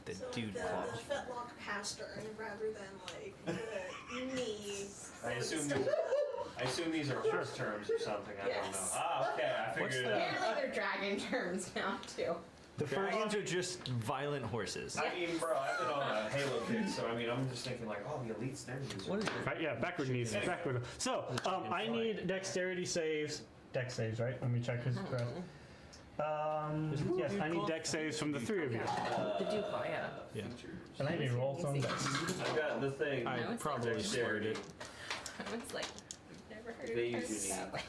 The
So
dude
the
claw.
fetlock pastern rather than like the knee.
I assume these are horse terms or something. I don't know.
Yes.
Ah, okay. I
What's
figured it out.
Apparently they're dragon terms now, too.
The first.
Dragons are just violent horses.
I mean, bro, I've been on a Halo kick, so I mean, I'm just thinking like, oh, the elites, they're using.
What is it?
Right, yeah, backward knees. Backward. So, I need dexterity saves. Dex saves, right? Let me check his breath. Yes, I need dex saves from the three of you.
The Dewclaw, yeah.
Yeah.
And I need to roll some dex.
I've got the thing.
I
No, it's
probably
not
slurred it.
I was like, I've never heard
They
of it
usually
that way.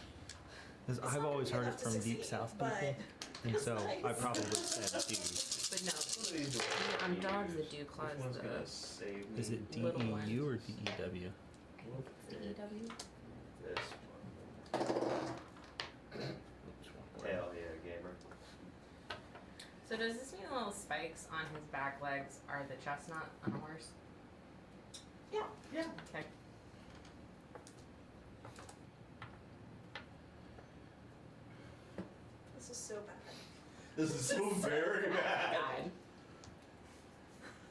'Cause
It's
I've
not
always
gonna be
heard it
enough to
from deep
succeed,
south
but
people, and so I
nice.
probably said D.
But no,
What are these ones?
on dogs, the Dewclaw
Which one's
is
gonna
the
save me?
Is it
Little
DEU or DEW?
DEW.
This one. Hell yeah, gamer.
So does this mean the little spikes on his back legs are the chestnut on a horse?
Yeah.
Okay.
This is so bad.
This is so very bad.
God.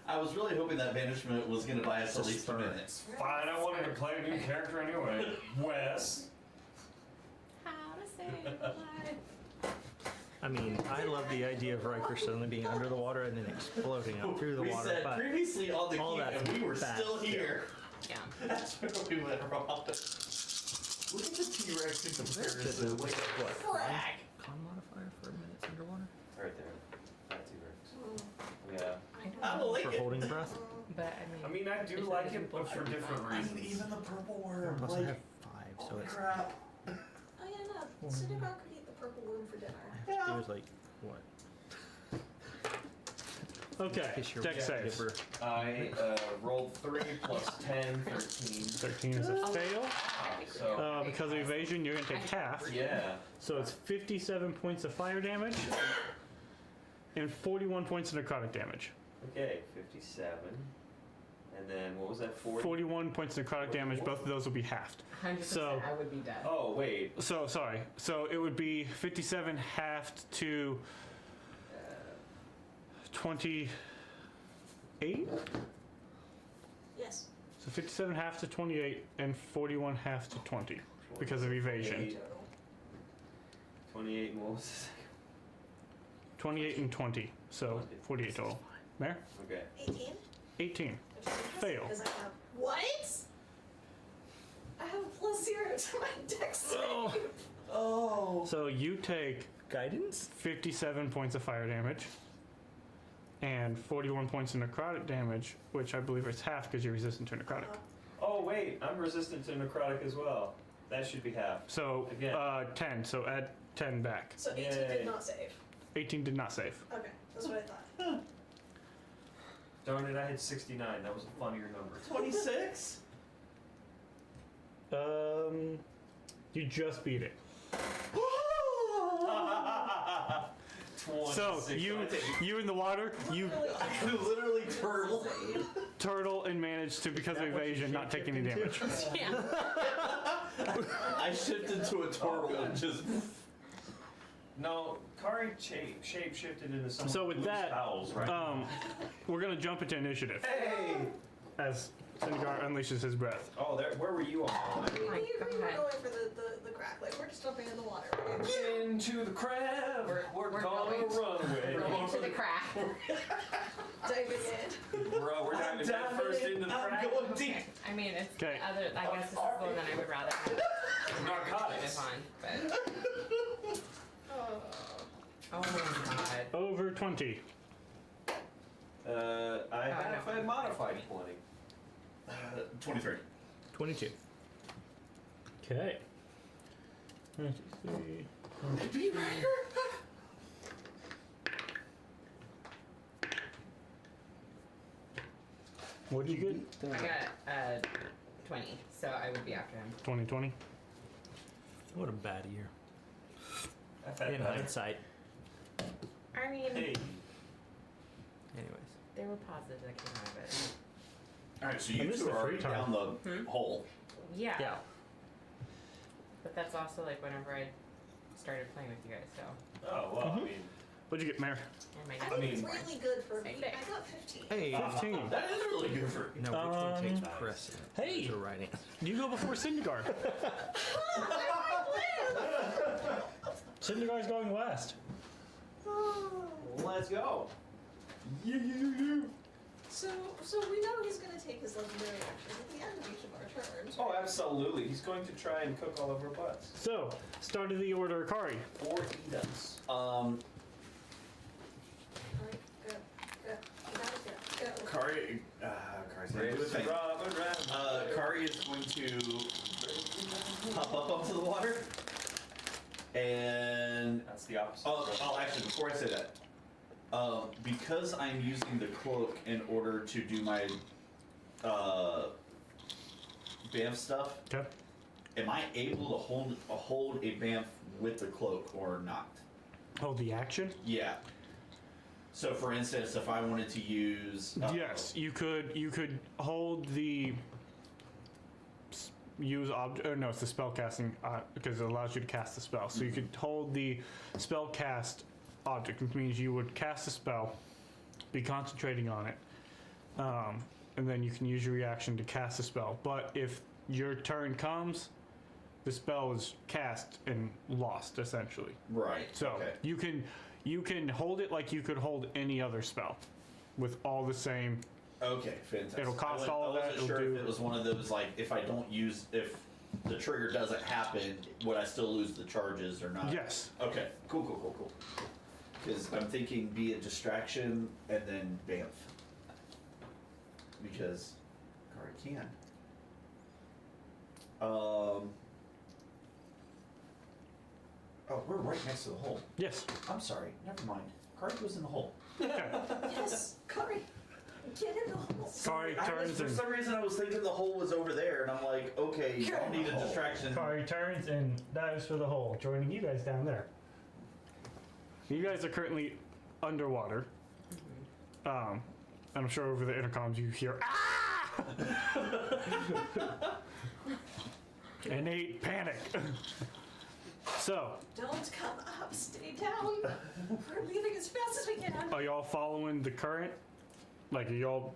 I was really hoping that banishment was going to buy us at least a minute.
Fine, I wanted to play a new character anyway. Wes.
How to save life.
I mean, I love the idea of Riker suddenly being under the water and then exploding up through the
we
water.
said
but
previously on the
all
keep,
that's
and we were
bad
still
still.
here.
Yeah.
That's where we went wrong. Look at the T-Rex in comparison. Like,
what?
frag.
Con modifier for minutes underwater?
Right there. That T-Rex. Yeah.
I don't like
For
it.
holding breath?
But
I mean, I do like it, but for different
I
reasons.
mean, even the purple worm.
Plus I
Like,
have 5, so
holy
it's.
crap.
Oh yeah, no. Cinderella could eat the purple worm for dinner.
It was like, what?
Okay,
Kiss your
deck saves.
dipper.
I rolled 3 plus 10, 13.
13 is a fail.
So,
Because of evasion, you're going to take half.
yeah.
So it's 57 points of fire damage and 41 points of necrotic damage.
Okay, 57. And then what was that? 40?
41 points of necrotic damage. Both of those will be halved.
100%
So-
I would be dead.
Oh, wait.
So, sorry. So it would be 57 halved to 28?
Yes.
So 57 half to 28 and 41 half to 20 because of evasion.
28. 28 and what was the second?
28 and 20. So 48 total. There?
Okay.
18?
18.
Which is
Fail.
Because I have what? I have a +0 to my dex save.
Oh.
So you take
Guidance?
57 points of fire damage and 41 points of necrotic damage, which I believe is half because you're resistant to necrotic.
Oh, wait. I'm resistant to necrotic as well. That should be half.
So
Again.
10. So add 10 back.
So 18
Yay.
did not save.
18 did not save.
Okay, that's what I thought.
Darn it, I had 69. That was a funnier number.
26?
You just beat it.
26.
So you in the water, you
I could literally turtle.
turtle and manage to, because of evasion, not take any damage.
Yeah.
I shifted to a turtle and just.
No, Kari shape shifted into some
So with
loose
that,
towels, right?
We're gonna jump into initiative
Hey!
as Syngar unleashes his breath.
Oh, there. Where were you on?
We
my
were going
God.
for the crack. Like, we're just jumping in the water. Right?
Into the crab. We're gonna
going to-
run away.
We're into the crack.
Diving in.
Bro, we're diving head first into the
I'm
crab.
going deep.
I mean, it's
'Kay.
other. I guess this is the one that I would rather have
Narcotics.
on. But
Oh.
oh my god.
Over 20.
I have
no.
a modified 20.
23.
22.
Okay. 1, 2, 3. What did you get?
I got 20, so I would be after him.
2020.
What a bad year.
I've had
In
better.
hindsight.
I mean,
Hey.
Anyways.
there were positives that came out of it.
Alright, so
I
you
missed
two
the
are
free time.
down the
Hmm?
hole.
Yeah.
Yeah.
But that's also like whenever I started playing with you guys, so.
Oh, well, I mean,
What'd you get, Mayor?
And my
I
I
think
mean-
it's really good for
Same
me.
day.
I got 15.
Hey.
15.
That is really good for you.
Now, which one takes
Um,
precedent?
hey.
To writing.
You go before Syngar. Syndar's going last.
let's go.
So we know he's going to take his legendary actions at the end of each of our turns.
Oh, absolutely. He's going to try and cook all of our butts.
So, start of the order, Akari.
Or eat us.
Alright, go. You gotta go.
Kari, Kari's gonna do a thing. Kari is going to hop up onto the water. And
That's the opposite.
actually, before I say that, because I'm using the cloak in order to do my BAMF stuff,
Okay.
am I able to hold a BAMF with the cloak or not?
Hold the action.
Yeah. So, for instance, if I wanted to use
Yes, you could hold the use object. Or no, it's the spell casting because it allows you to cast the spell. So you could hold the spell cast object, which means you would cast a spell, be concentrating on it, and then you can use your reaction to cast a spell. But if your turn comes the spell is cast and lost essentially.
Right.
So
okay.
you can hold it like you could hold any other spell, with all the same.
Okay, fantastic.
It'll cost all of
I
that,
wasn't
it'll
sure
do-
if it was one of those like if the trigger doesn't happen, would I still lose the charges or not?
Yes.
Okay. Cool. Because I'm thinking be a distraction and then Banff. Because Kari can. Oh, we're right next to the hole.
Yes.
I'm sorry. Never mind. Kari goes in the hole.
Okay.
Yes, Curry, get in the hole.
Kari turns
For
and
some reason, I was thinking the hole was over there, and I'm like, okay, you don't need a distraction.
Kari turns and dives for the hole, joining you guys down there. You guys are currently underwater. I'm sure over the intercoms you hear ah! Innate panic. So,
Don't come up, stay down. We're leaving as fast as we can.
are y'all following the current? Like, are y'all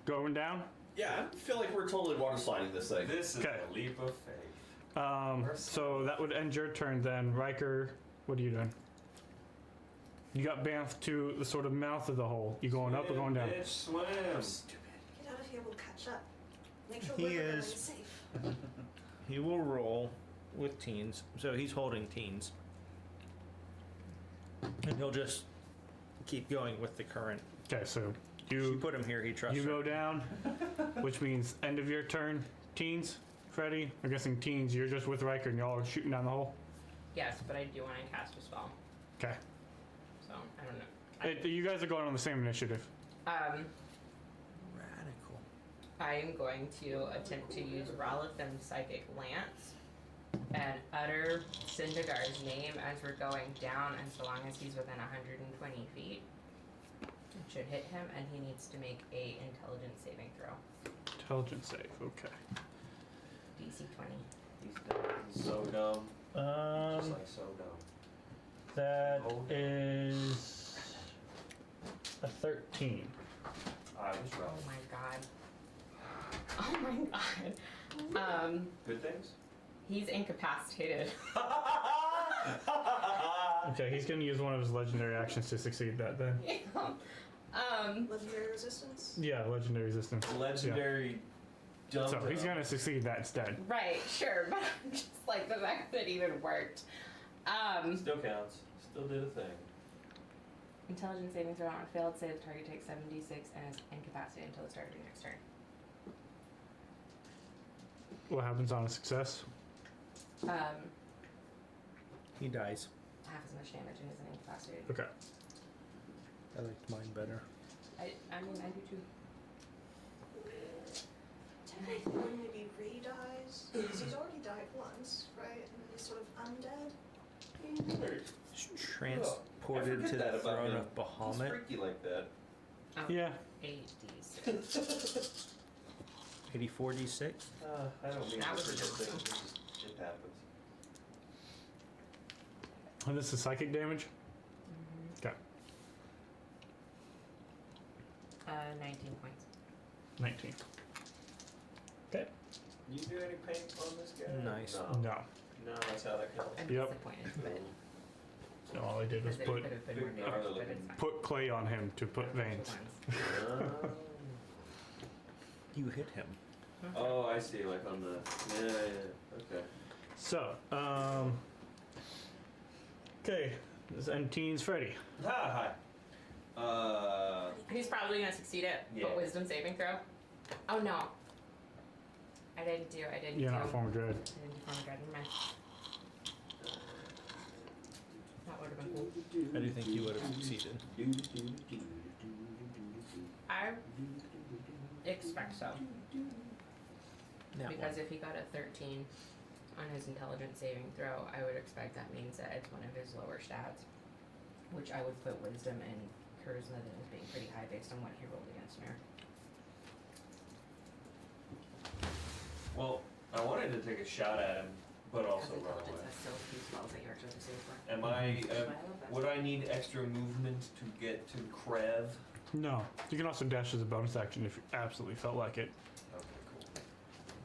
going down?
Yeah, I feel like we're totally water sliding this thing.
This is
Okay.
a leap of faith.
So that would end your turn then. Riker, what are you doing? You got Banff to the sort of mouth of the hole. You going up or going down?
Bitch, swim.
Get out of here, we'll catch up. Make sure
He
we're
is-
safe.
He will roll with teens, so he's holding teens. And he'll just keep going with the current.
Okay, so
You
you
put him here, he trusts
you
her.
go down, which means end of your turn. Teens, Freddy. I'm guessing teens. You're just with Riker and y'all are shooting down the hole.
Yes, but I do want to cast a spell,
Okay.
so I don't know.
You guys are going on the same initiative.
Um,
Radical.
I am going to attempt to use Ralatham Psychic Lance and utter Syndergaard's name as we're going down, and so long as he's within 120 feet, it should hit him, and he needs to make a intelligence saving throw.
Intelligence save. Okay.
DC 20.
He's dumb. He's so dumb. Just like so dumb.
That
Oh.
is a 13.
I was
Oh
wrong.
my god. Oh my god.
Good things?
He's incapacitated.
Okay, he's gonna use one of his legendary actions to succeed that then.
Legendary resistance.
Yeah, legendary resistance.
Legendary dumb.
So he's gonna succeed that instead.
Right, sure, but I'm just like the fact that it even worked.
Still counts. Still did a thing.
Intelligence saving throw on failed save, the target takes 7d6 and is incapacitated until the start of your next turn.
What happens on a success?
He dies.
Half as much damage and isn't incapacitated.
Okay.
I liked mine better.
I mean, I do too.
Technically, when maybe re-dies, because he's already died once, right? And he's sort of undead.
Transported
forget
to
that
the
about
throne
him.
of
He's
Bahamut.
freaky like that.
Oh,
Yeah.
8d6.
84d6.
I don't mean
That
to
was
forget
awesome.
things. It happens.
And this is psychic damage? Okay.
19 points.
19. Okay.
You do any paint on this guy?
Nice.
No.
No.
No, that's how that counts.
I'm
Yep.
disappointed, but
No, all I did was
because it
put
could have been
big
more damage,
gnarly
but
looking-
it's fine.
put clay on him to put veins.
You hit him.
Oh, I see. Like on the. Yeah. Okay.
So, okay. This end teens Freddy.
Hi.
He's probably gonna succeed it,
Yeah.
but wisdom saving throw. Oh no. I didn't do.
You're not form of dread.
I didn't do form of dread. Never mind. That would have been cool.
I do think you would have succeeded.
I expect so.
That
Because
one.
if he got a 13 on his intelligence saving throw, I would expect that means that it's one of his lower stats, which I would put wisdom and charisma then as being pretty high based on what he rolled against Mir.
Well, I wanted to take a shot at him, but also
Because
run
intelligence
away.
has so few spells that you actually have to save for.
Am I?
That's why I love that.
Would I need extra movement to get to Krev?
No. You can also dash as a bonus action if you absolutely felt like it.
Okay,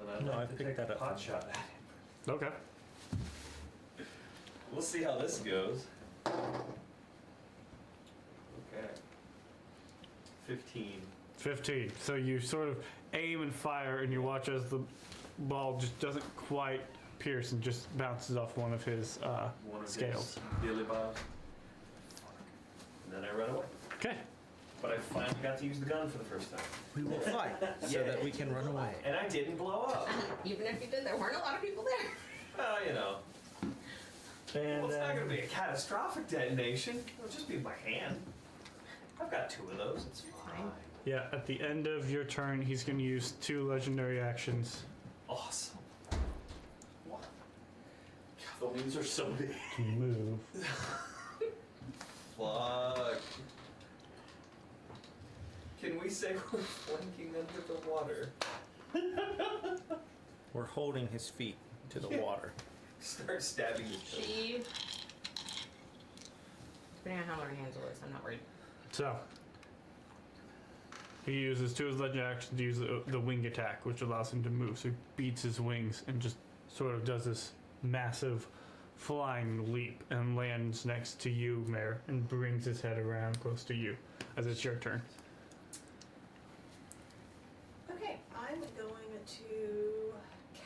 cool. Then I'd
No,
like
I
to
picked
take
that
a
up
pot
from-
shot at him.
Okay.
We'll see how this goes. Okay. 15.
15. So you sort of aim and fire, and you watch as the ball just doesn't quite pierce and just bounces off one of his
One of
scales.
his Billy Bob. And then I run away.
Okay.
But I finally got to use the gun for the first time.
We will fight so that we can run away.
And I didn't blow up.
Even if you did, there weren't a lot of people there.
Well, you know.
And
Well, it's not going to be a catastrophic detonation. It'll just be my hand. I've got 2 of those. It's fine.
yeah, at the end of your turn, he's going to use 2 legendary actions
Awesome. What? God, the wings are so big.
to move.
Fuck. Can we say we're flanking under the water?
We're holding his feet to the water.
Start stabbing his face.
She. Depending on how her hands works, I'm not worried.
So he uses 2 of his legendary actions to use the wing attack, which allows him to move. So he beats his wings and just sort of does this massive flying leap and lands next to you, Mare, and brings his head around close to you as it's your turn.
Okay, I'm going to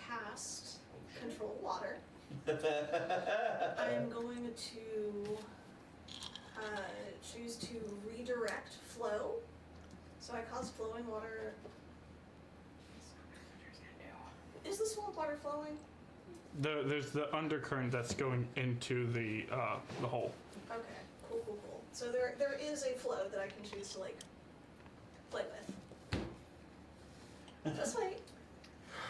cast Control Water. I'm going to choose to redirect flow. So I cause flowing water. Is the swamp water flowing?
There's the undercurrent that's going into the hole.
Okay, cool. So there is a flow that I can choose to like play with. Just wait.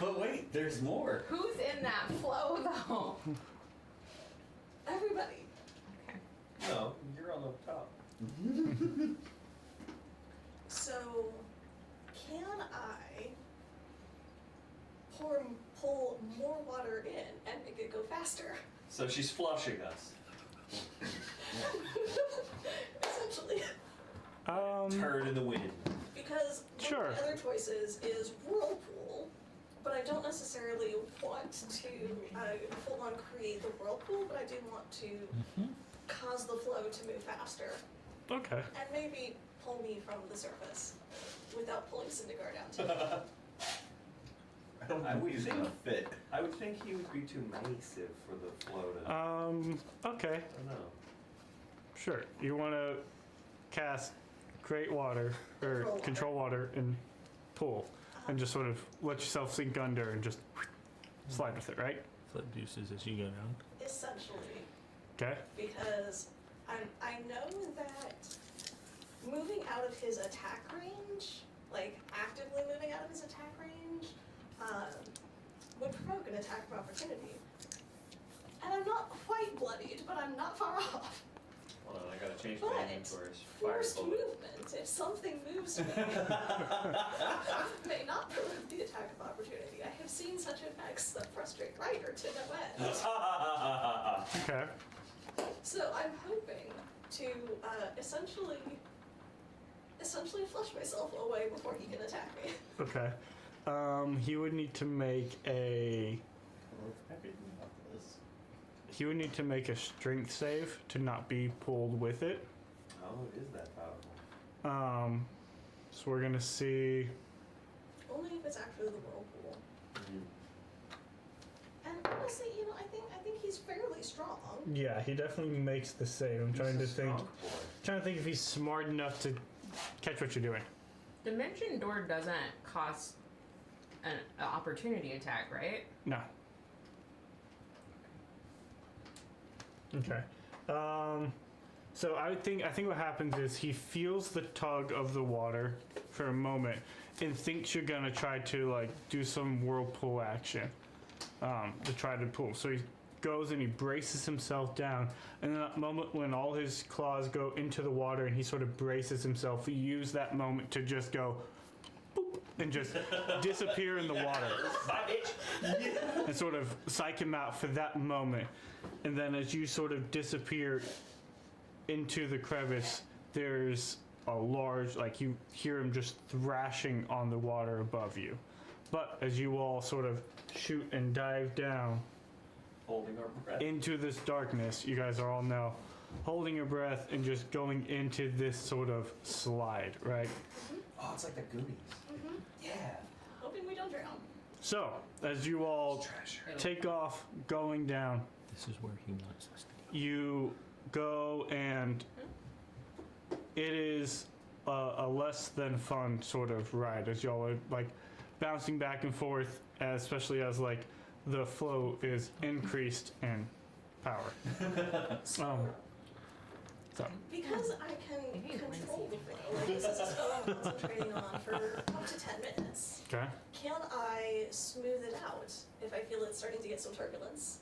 But wait, there's more.
Who's in that flow, though?
Everybody.
Okay.
No, you're on the top.
So can I pull more water in and make it go faster?
So she's flushing us.
Essentially.
Turd in the wind.
Because one
Sure.
of the other choices is whirlpool, but I don't necessarily want to full on create the whirlpool, but I do want to cause the flow to move faster
Okay.
and maybe pull me from the surface without pulling Syndergaard down too.
I would
He's
think.
gonna fit.
I would think he would be too massive for the flow to.
Okay.
I don't know.
Sure. You want to cast Create Water or Control Water and pull, and just sort of let yourself sink under and just slide with it, right?
Flip deuces as you go down.
Essentially,
Okay.
because I know that moving out of his attack range, like actively moving out of his attack range, would provoke an attack of opportunity. And I'm not quite bloodied, but I'm not far off.
Hold on, I gotta change
But
my inventories. Fire
forced
bullet.
movement, if something moves me, may not provoke the attack of opportunity. I have seen such effects that frustrate Ryder to no end.
Okay.
So I'm hoping to essentially flush myself away before he can attack me.
Okay. He would need to make a strength save to not be pulled with it.
Oh, it is that powerful.
So we're gonna see.
Only if it's actually the whirlpool.
Mm-hmm.
And honestly, I think he's fairly strong.
Yeah, he definitely makes the save. I'm trying to think.
Strong boy.
Trying to think if he's smart enough to catch what you're doing.
Dimension Door doesn't cost an opportunity attack, right?
No. Okay. So I think what happens is he feels the tug of the water for a moment and thinks you're gonna try to like do some whirlpool action to try to pull. So he goes and he braces himself down, and in that moment when all his claws go into the water and he sort of braces himself, he used that moment to just go boop and just disappear in the water.
Bye, bitch.
And sort of psych him out for that moment. And then as you sort of disappear into the crevice, there's a large, like you hear him just thrashing on the water above you. But as you all sort of shoot and dive down,
holding our breath.
into this darkness. You guys are all now holding your breath and just going into this sort of slide, right?
Oh, it's like the Goonies.
Mm-hmm.
Yeah.
Hoping we don't drown.
So, as you all take off going down,
This is where he wants us to
you go and it is a less than fun sort of ride as y'all are like bouncing back and forth, especially as like the flow is increased in power. So
Because I can control the flow, like this is a spell I'm concentrating on for up to 10 minutes.
okay.
Can I smooth it out if I feel it's starting to get some turbulence?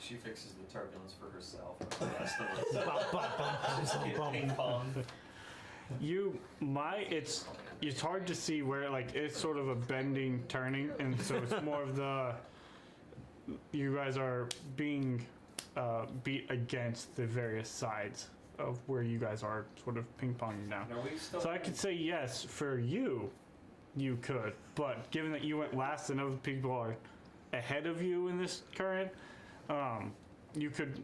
She fixes the turbulence for herself. The rest of us. Just get ping pong.
You might. It's hard to see where like it's sort of a bending, turning, and so it's more of the. You guys are being beat against the various sides of where you guys are sort of ping ponging down.
Are we still?
So I could say yes for you. You could, but given that you went last and other people are ahead of you in this current, you could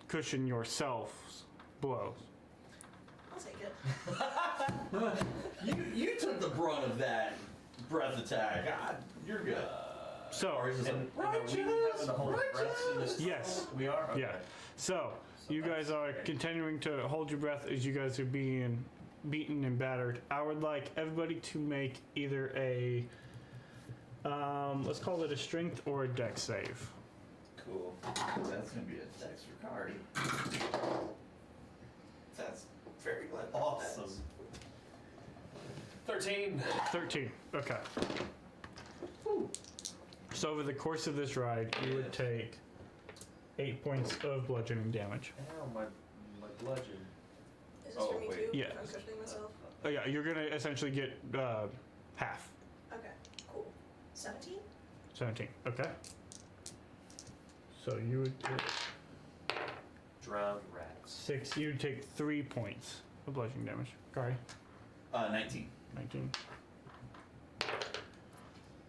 cushion yourself's blows.
I'll take it.
You took the brunt of that breath attack. God, you're good.
So,
Or is this
And
a
are we having to hold our breaths in this?
Yes.
We are? Okay.
yeah. So, you guys are continuing to hold your breath as you guys are being beaten and battered. I would like everybody to make either a, let's call it a strength or a dex save.
Cool. That's gonna be a Dexter card. That's very awesome.
13.
13. Okay. So over the course of this ride, you would take 8 points of bludgeoning damage.
Ow, my bludgeon.
Is this
Oh,
for me
wait.
too?
Yeah.
If I'm cushioning myself?
Oh yeah, you're gonna essentially get half.
Okay, cool. 17?
17. Okay. So you would get
Drowned rats.
6. You'd take 3 points of bludgeoning damage. Kari,
19.
19.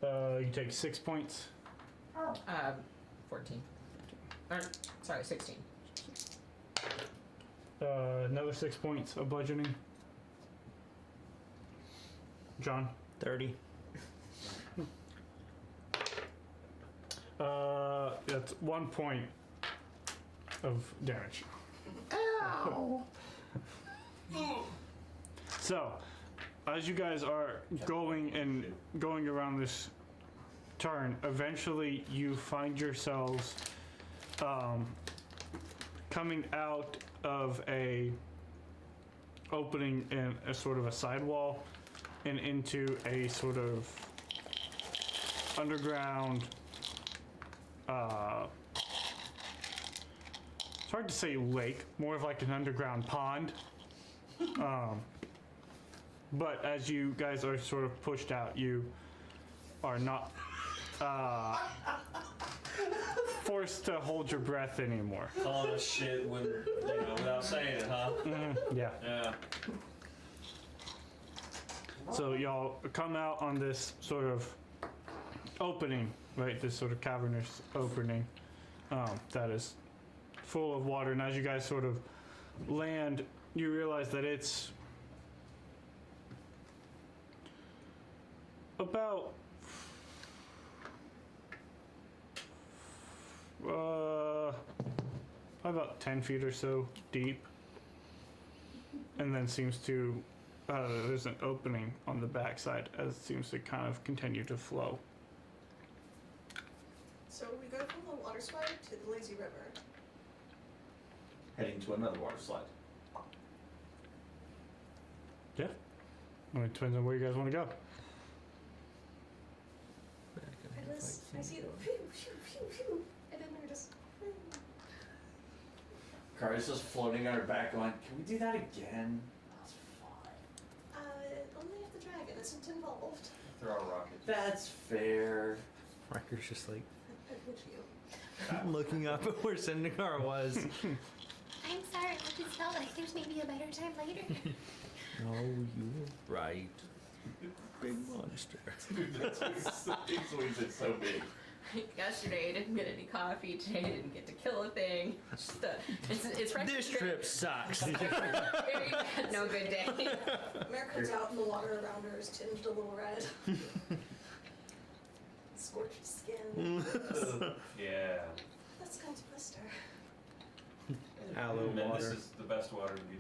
You take 6 points.
14. Or, sorry, 16.
Another 6 points of bludgeoning. John.
30.
That's 1 point of damage.
Ow!
So, as you guys are going around this turn, eventually you find yourselves coming out of a opening in a sort of a sidewall and into a sort of underground. It's hard to say lake, more of like an underground pond. But as you guys are sort of pushed out, you are not forced to hold your breath anymore.
Calling us shit when, without saying it, huh?
Yeah.
Yeah.
So y'all come out on this sort of opening, right? This sort of cavernous opening that is full of water. And as you guys sort of land, you realize that it's about about 10 feet or so deep, and then seems to there's an opening on the backside as it seems to kind of continue to flow.
So we go from the water slide to the lazy river.
Heading to another water slide.
Yeah. Well, it depends on where you guys want to go.
I see them. Phew, phew, phew, phew. And then they're just.
Kari's just floating on her back going, can we do that again? That was fun.
Only if the dragon isn't involved.
Throw a rocket.
That's fair.
Riker's just like
I wish you.
looking up at where Syndicar was.
I'm sorry, I just felt like there's maybe a better time later.
No, you were right. Big monster.
Dude, that's why he's so big.
Yesterday I didn't get any coffee. Today I didn't get to kill a thing. It's right.
This trip sucks.
Very bad, no good day.
Mare comes out and the water around her is tinged a little red. Scorched skin.
Yeah.
That's kind of blister.
Aloe
Man,
water.
this is the best water to be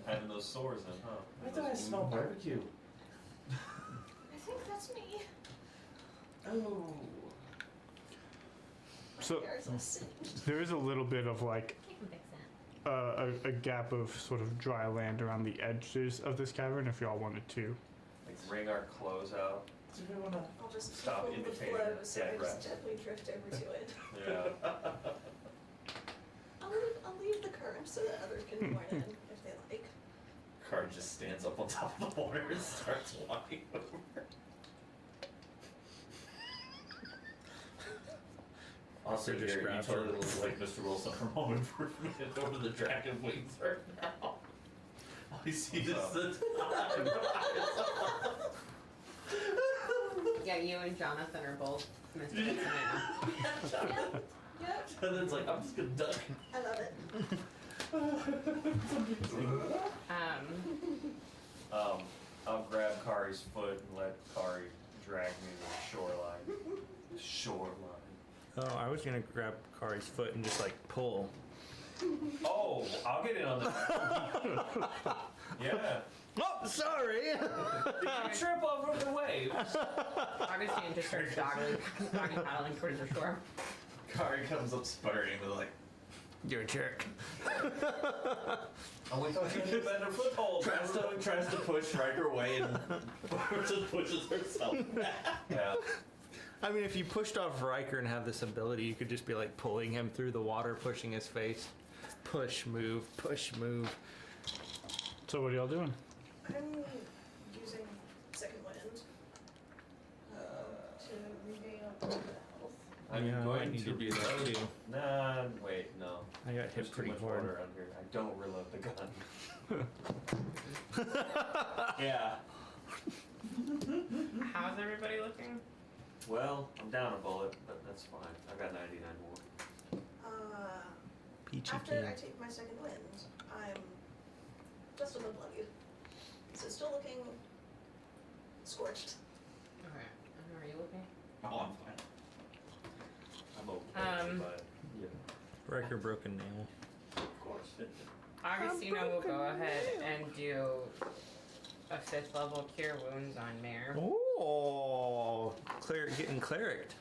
having those sores in, huh?
Why do I smell barbecue?
I think that's me.
Oh.
So
There's a singed.
there is a little bit of like
I can fix that.
a gap of sort of dry land around the edges of this cavern if y'all wanted to.
Like wring our clothes out.
Do we wanna?
I'll just
Stop
hold the
indicating
flow so I
dead
just
rats.
gently drift over to it.
Yeah.
I'll leave the current so that others can join in if they like.
Car just stands up on top of the water and starts walking over. Also,
Just
you
grabs
totally
her.
look like Mr. Wilson from Home Improvement over the dragon wings right now. All you see is the
Yeah, you and Jonathan are both Mr. Wilson right now.
Yep,
and then it's like, I'm just gonna duck.
I love it.
I'll grab Kari's foot and let Kari drag me to the shoreline. Shoreline.
Oh, I was gonna grab Kari's foot and just like pull.
Oh, I'll get in on that. Yeah.
Oh, sorry.
Did you trip over the waves?
Augustine just starts doggy paddling towards the shore.
Kari comes up sputtering with like,
You're a jerk.
Oh, we thought you knew better foothold.
tries to push Riker away and just pushes herself back.
Yeah.
I mean, if you pushed off Riker and have this ability, you could just be like pulling him through the water, pushing his face. Push, move, push, move.
So what are y'all doing?
I'm using second wind to regain a little bit of health.
I'm
Yeah, I
going
need
to
to do that too.
Nah, wait, no.
I got
There's
hit
too
pretty
much
hard.
water around here. I don't reload the gun.
Yeah.
How's everybody looking?
Well, I'm down a bullet, but that's fine. I got 99 more.
Peachy
After
keen.
I take my second wind, I'm just a little bloodied. So still looking scorched.
Okay. How are you looking?
Oh, I'm fine.
I'm okay, but yeah,
Riker broken nail.
of course.
Augustino will go ahead and do a 5th level cure wounds on Mare.
Oh, getting clericked.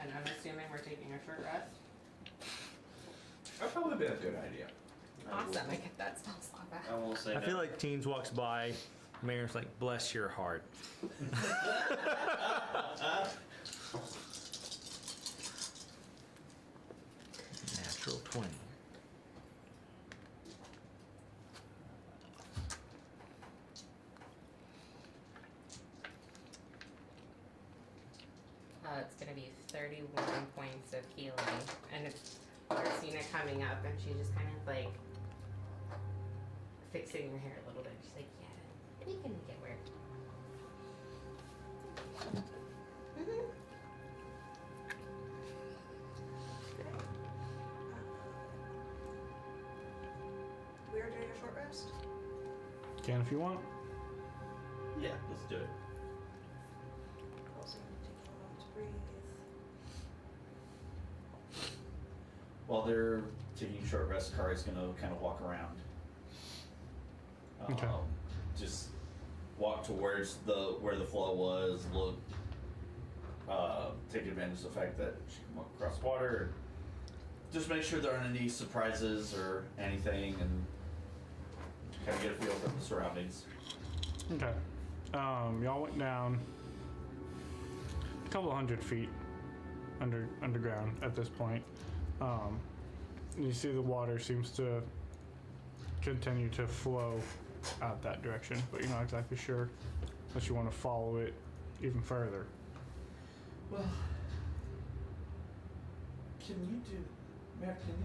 And I'm assuming we're taking a short rest.
That'd probably be a good idea.
Awesome, I get that spell slot back.
I won't say
I
no.
feel like Teens walks by, Mayor's like, bless your heart. Natural 20.
It's gonna be 31 points of healing. And it's Marcina coming up and she's just kind of like fixing her hair a little bit. She's like, yeah, we can make it work.
We are doing a short rest.
Can if you want.
Yeah, let's do it.
Also taking a moment to breathe.
While they're taking a short rest, Kari's gonna kind of walk around.
Okay.
Just walk towards where the flow was, look, take advantage of the fact that she can walk across water. Just make sure there aren't any surprises or anything, and kind of get a feel for the surroundings.
Okay. Y'all went down a couple hundred feet underground at this point. You see the water seems to continue to flow out that direction, but you're not exactly sure unless you want to follow it even further.
Well, can you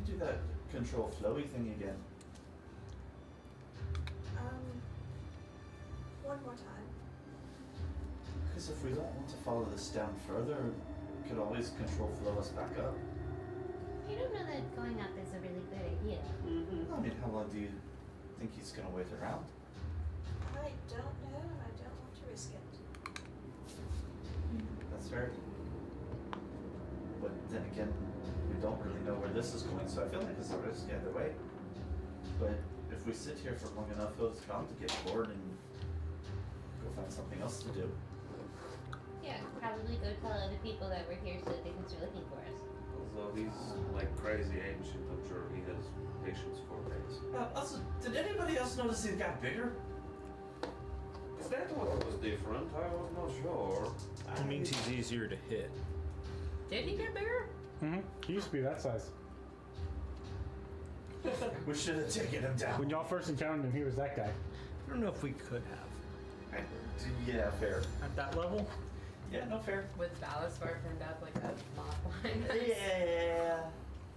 do that control flowy thing again?
One more time.
Because is if we don't want to follow this down further, we could always control flow us back up.
I don't know that going up is a really good idea.
I mean, how long do you think he's gonna wait around?
I don't know, and I don't want to risk it.
That's fair. But then again, we don't really know where this is going, so I feel like it's a risk either way. But if we sit here for long enough, it's bound to get bored and go find something else to do.
Yeah, probably go tell other people that we're here so that they can start looking for us.
Although he's like crazy ancient, I'm sure he has patience for days.
Also, did anybody else notice he got bigger?
Is that what was different? I was not sure.
It means he's easier to hit.
Did he get bigger?
Mm-hmm. He used to be that size.
We should have taken him down.
When y'all first encountered him, he was that guy.
I don't know if we could have.
Yeah, fair.
At that level?
Yeah, no, fair.
With Balasvar turned up like a moth behind us.
Yeah.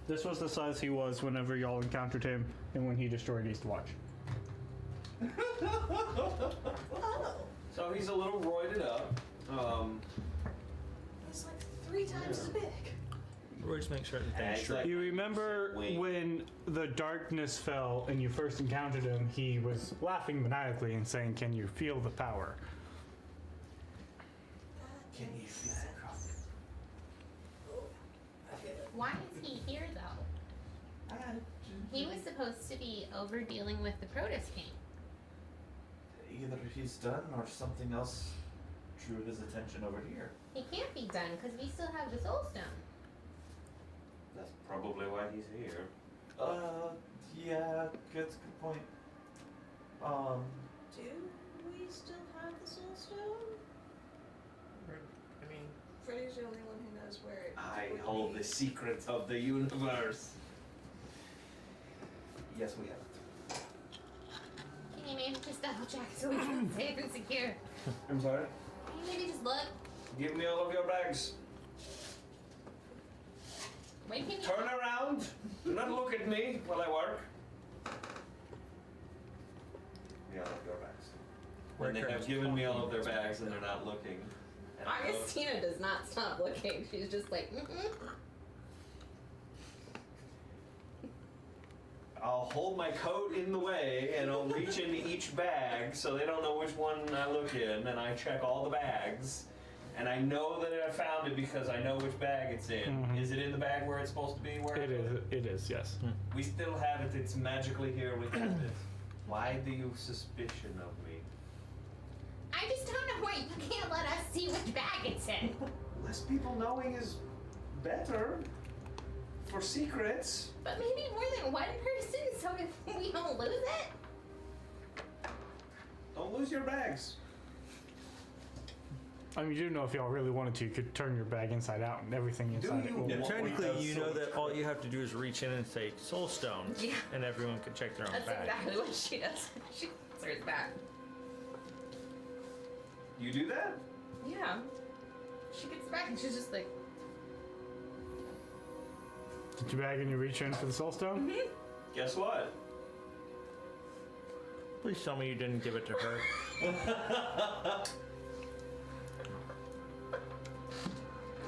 This was the size he was whenever y'all encountered him and when he destroyed Eastwatch.
Oh,
So he's a little roided up.
he's like 3 times as big.
We'll just make sure that things
Exactly.
straight.
You remember
Wait.
when the darkness fell and you first encountered him, he was laughing maniacally and saying, "Can you feel the power?"
That
Can you
makes
feel that, Croc?
sense. Oh, I feel it.
Why is he here though? He was supposed to be over dealing with the Protoss King.
Either he's done or something else drew his attention over here.
He can't be done because we still have the Soul Stone.
That's probably why he's here.
Yeah, good point.
Do we still have the Soul Stone?
I mean,
Freddy's the only one who knows where it
I
would
hold
be.
the secret of the universe.
Yes, we have it.
Can you maybe just double check so we can be safe and secure?
I'm sorry?
Can you maybe just look?
Give me all of your bags.
Wait, can you?
Turn around. Do not look at me while I work. Give me all of your bags. When they have given me all of their bags and they're not looking. And I go,
Augustina does not stop looking. She's just like,
I'll hold my coat in the way and I'll reach into each bag so they don't know which one I look in, and I check all the bags. And I know that I found it because I know which bag it's in.
Mhm.
Is it in the bag where it's supposed to be? Where
It is, yes.
We still have it. It's magically here. We have it. Why do you suspicion of me?
I just don't know why you can't let us see which bag it's in.
Less people knowing is better for secrets.
But maybe more than one person, so if we don't lose it.
Don't lose your bags.
I mean, you do know if y'all really wanted to, you could turn your bag inside out and everything inside it
you?
will.
Yeah. What we
Technically,
have
you
so
know
much
that all you have to do is reach in and say Soul Stone,
Yeah.
and everyone can check their own
that's
bag.
exactly what she does. She puts hers back.
You do that?
Yeah. She gets back and she's just like,
Get your bag and you reach in for the soul stone?
Guess what?
Please tell me you didn't give it to her.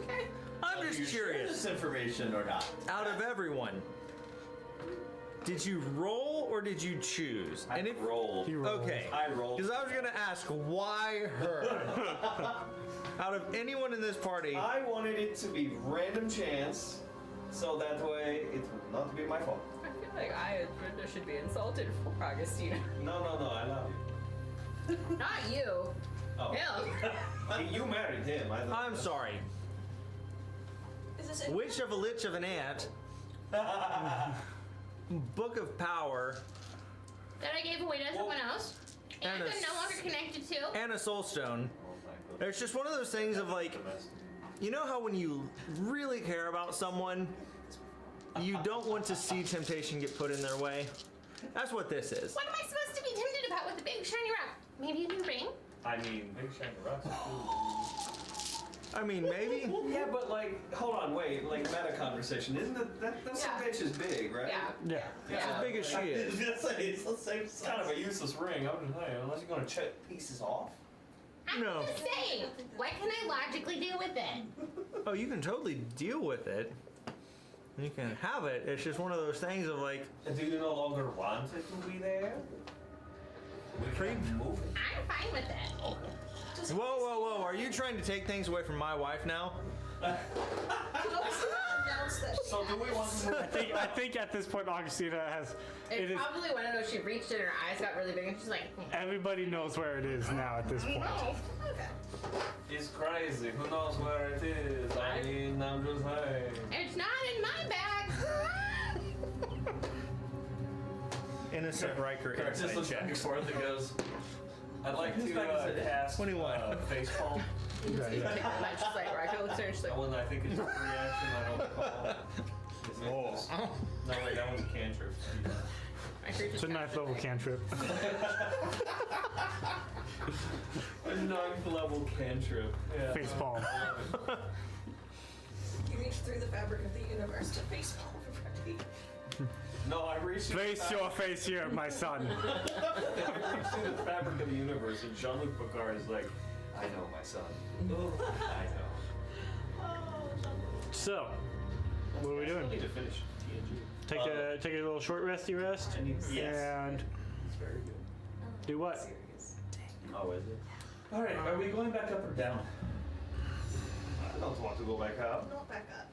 okay.
I'm
Are you
just
sure
curious.
this information or not?
Out of everyone, did you roll or did you choose?
I rolled.
He rolled.
Okay.
I rolled.
Because I was gonna ask why her. Out of anyone in this party,
I wanted it to be random chance, so that way it would not be my fault.
I feel like I as Brenda should be insulted for Augustina.
No, I love you.
Not you.
Oh.
Him.
You married him.
I'm sorry.
Is this it?
Witch of a lich of an ant. Book of Power
That I gave away to someone else. And
And
I'm
a
no longer connected to.
and a Soul Stone. It's just one of those things of like, you know how when you really care about someone, you don't want to see temptation get put in their way? That's what this is.
What am I supposed to be tempted about with the big shiny rock? Maybe a new ring?
I mean, big shiny rocks are cool.
I mean, maybe.
Yeah, but like, hold on, wait, like meta conversation. Isn't that some
Yeah.
bitch is big, right?
Yeah.
Yeah.
It's as big as she is.
It's the same
It's kind of a useless ring. I'm just saying, unless you're gonna chip pieces off.
I'm
No.
just saying, what can I logically do with it?
Oh, you can totally deal with it. You can have it. It's just one of those things of like,
Do you no longer want it to be there? We can move it.
I'm fine with it.
Okay.
Just
whoa. Are you trying to take things away from my wife now?
announce that she
So do we want to move?
I think at this point, Augustina has. It
It's
is.
probably one of those, she reached in, her eyes got really big, and she's like,
Everybody knows where it is now at this point.
Okay.
It's crazy. Who knows where it is? I mean, I'm just saying.
it's not in my bag.
Innocent Riker
Kurt just
insight
looks back and
checks.
forth and goes,
I'd like
Whose
to
bag is it?
cast
21.
facepalm.
She's like, Riker looks at her, she's like,
That one I think is a reaction. I don't recall. No, wait, that one's a cantrip.
Riker
It's
just
a 9th level cantrip.
A 9th level cantrip. Yeah.
Facepalm.
You reach through the fabric of the universe to face palm in front of you.
No, I reached through
Face your face here, my son.
I reached through the fabric of the universe, and Jean-Luc Picard is like, I know, my son. I know.
So, what are we
I still
doing?
need to finish TNG.
Take a little short resty rest,
I need
and
It's very good.
do what?
Oh, is it? All right, are we going back up or down? I don't want to go back up.
Not back up.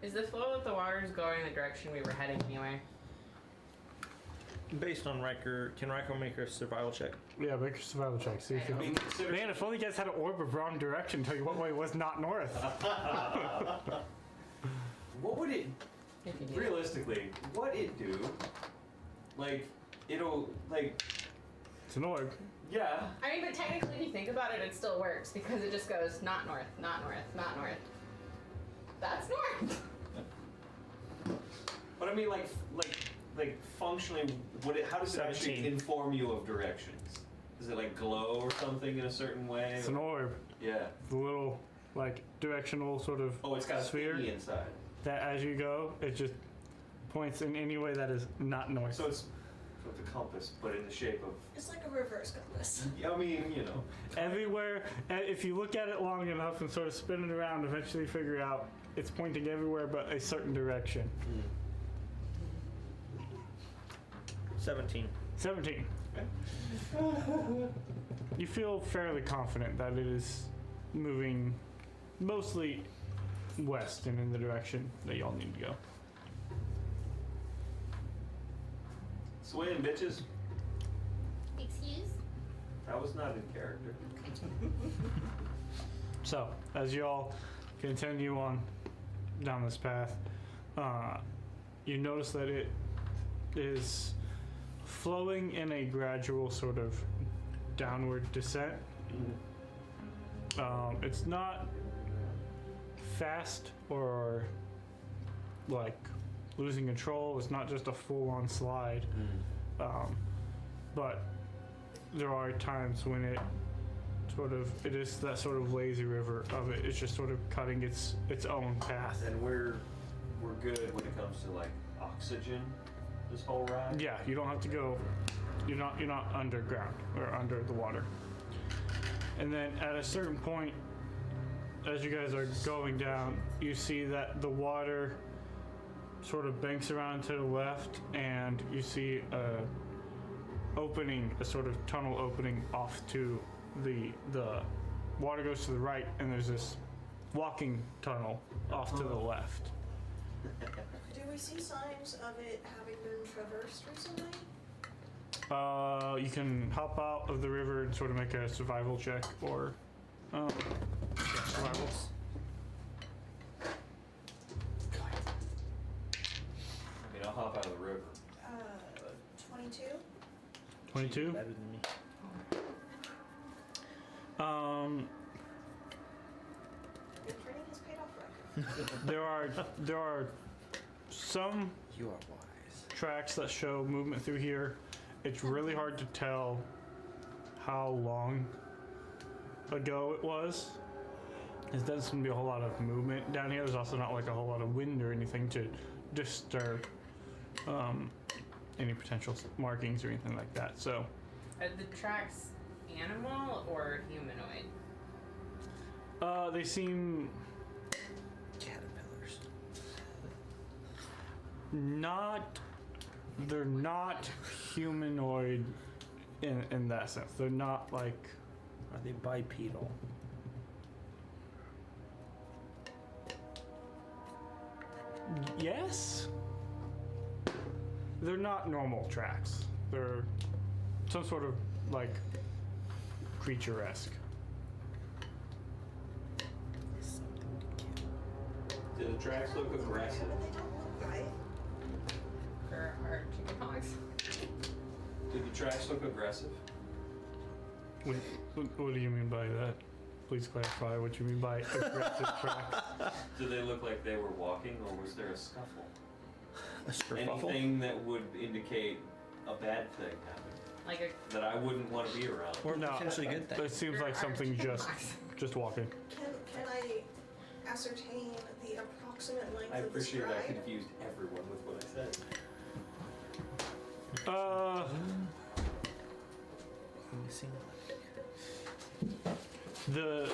is the flow of the waters going in the direction we were heading anyway?
Based on Riker, can Riker make a survival check?
Yeah, make your survival check. See if you
I mean, consider
Man, if only you guys had an orb of wrong direction, tell you what way was not north.
what would it
If you do.
realistically? What it do? Like, it'll like,
It's an orb.
yeah.
I mean, but technically, if you think about it, it still works because it just goes not north, not north, not north. That's north.
But I mean, like functionally, how does it actually
17.
inform you of directions? Does it like glow or something in a certain way?
It's an orb.
Yeah.
It's a little, like, directional sort of
Oh, it's got a
sphere
thingy inside.
that as you go, it just points in any way that is not north.
So it's a compass, but in the shape of.
It's like a reverse compass.
I mean, you know.
Everywhere, if you look at it long enough and sort of spin it around, eventually you figure out it's pointing everywhere but a certain direction.
17.
17. You feel fairly confident that it is moving mostly west and in the direction that y'all need to go.
Swim, bitches.
Excuse?
That was not in character.
So, as y'all continue on down this path, you notice that it is flowing in a gradual sort of downward descent. It's not fast or like losing control. It's not just a full-on slide. But there are times when it is that sort of lazy river of it. It's just sort of cutting its own path.
And we're good when it comes to like oxygen. This whole ride.
Yeah, you don't have to go. You're not underground or under the water. And then at a certain point, as you guys are going down, you see that the water sort of banks around to the left, and you see a sort of tunnel opening off to the water goes to the right, and there's this walking tunnel off to the left.
Do we see signs of it having been traversed recently?
You can hop out of the river and sort of make a survival check, or survival.
I mean, I'll hop out of the river.
22?
22.
Better than me.
Good training has paid off, right?
There are some
You are wise.
tracks that show movement through here. It's really hard to tell how long ago it was. There doesn't seem to be a whole lot of movement down here. There's also not like a whole lot of wind or anything to disturb any potential markings or anything like that. So
The tracks animal or humanoid?
They seem
Caterpillars.
they're not humanoid in that sense. They're not like,
Are they bipedal?
yes. They're not normal tracks. They're some sort of like creature-esque.
Do the tracks look aggressive?
But they don't look right.
Or are chicken hogs?
Do the tracks look aggressive?
What do you mean by that? Please clarify what you mean by aggressive tracks.
Do they look like they were walking, or was there a scuffle?
A skerfuffle?
Anything that would indicate a bad thing happened
Like a
that I wouldn't want to be around.
Or
No.
potentially good thing.
It seems like something just walking.
Can I ascertain the approximate length
I
of the
appreciate I
stride?
confused everyone with what I said.
Let me see.
The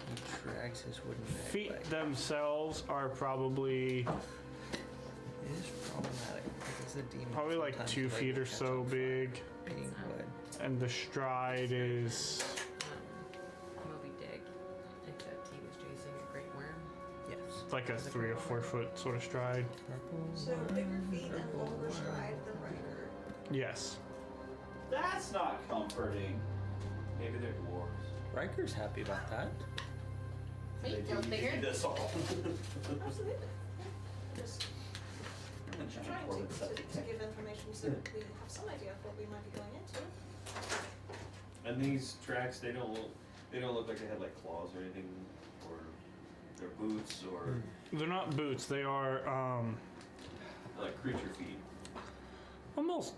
He drags his wooden
feet
leg.
themselves are probably
It is problematic because it's a demon.
probably like
Sometimes
2
they
feet or
catch
so
on fire
big,
Being wood.
and the stride is
Moby Dick, except he was chasing a great worm.
Yes.
like a 3 or 4 foot sort of stride.
So bigger feet and longer stride than Riker.
Yes.
That's not comforting.
Maybe they're dwarves.
Riker's happy about that.
Wait, still bigger?
This all.
Absolutely. Just trying to give information so that we have some idea of what we might be going into.
And these tracks, they don't look like they had like claws or anything, or their boots, or
They're not boots. They are
like creature feet.
almost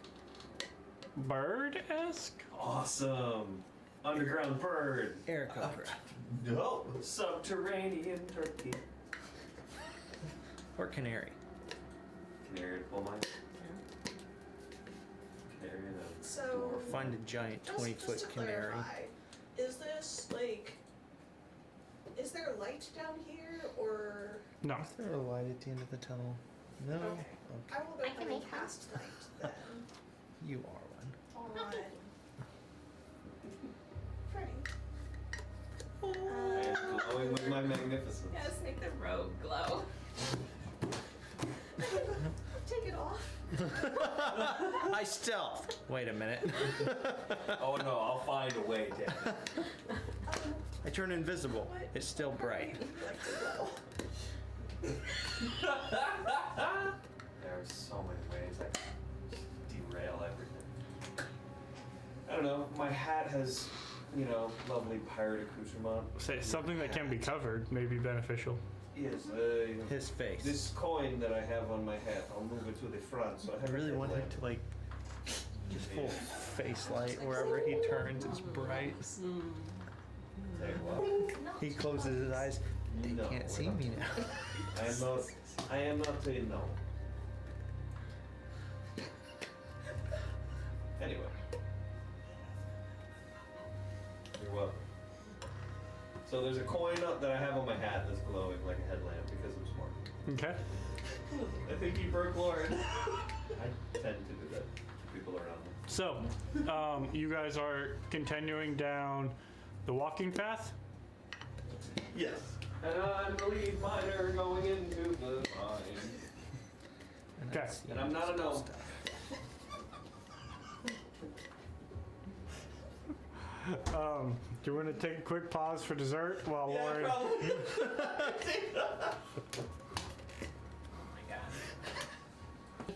bird-esque.
Awesome. Underground bird.
Erica.
No. Subterranean turkey.
Or canary.
Canary coal mine. Canary in a
So,
Or find a giant
just
20-foot
to
canary.
clarify, is this like, is there light down here or?
No.
Is there a light at the end of the tunnel? No.
Okay. I will go
I
ahead
can
and
make
cast light then
You are one.
on Freddy.
I am glowing with my magnificence.
Yes, make the robe glow.
Take it off.
I stealth. Wait a minute.
Oh no, I'll find a way, damn it.
I turn invisible.
What
It's still
part
bright.
would you like to glow?
There are so many ways I can just derail everything. I don't know, my hat has, lovely pirate accoutrement.
Say something that can be covered may be beneficial.
Yes,
His face.
this coin that I have on my hat, I'll move it to the front so I
I
have
really
a
want him
headlamp.
to like just full face light wherever he turns. It's bright.
Tell you what,
He closes his eyes. They
No,
can't
we're
see
not.
me now.
I am not a no. Anyway. You're welcome. So there's a coin that I have on my hat that's glowing like a headlamp because I'm smart.
Okay.
I think he broke Lauren. I tend to do that to people around me.
So, you guys are continuing down the walking path.
Yes. And I'm the lead miner going into the mine.
Okay.
And I'm not a gnome.
Do you want to take a quick pause for dessert while Lauren?
probably.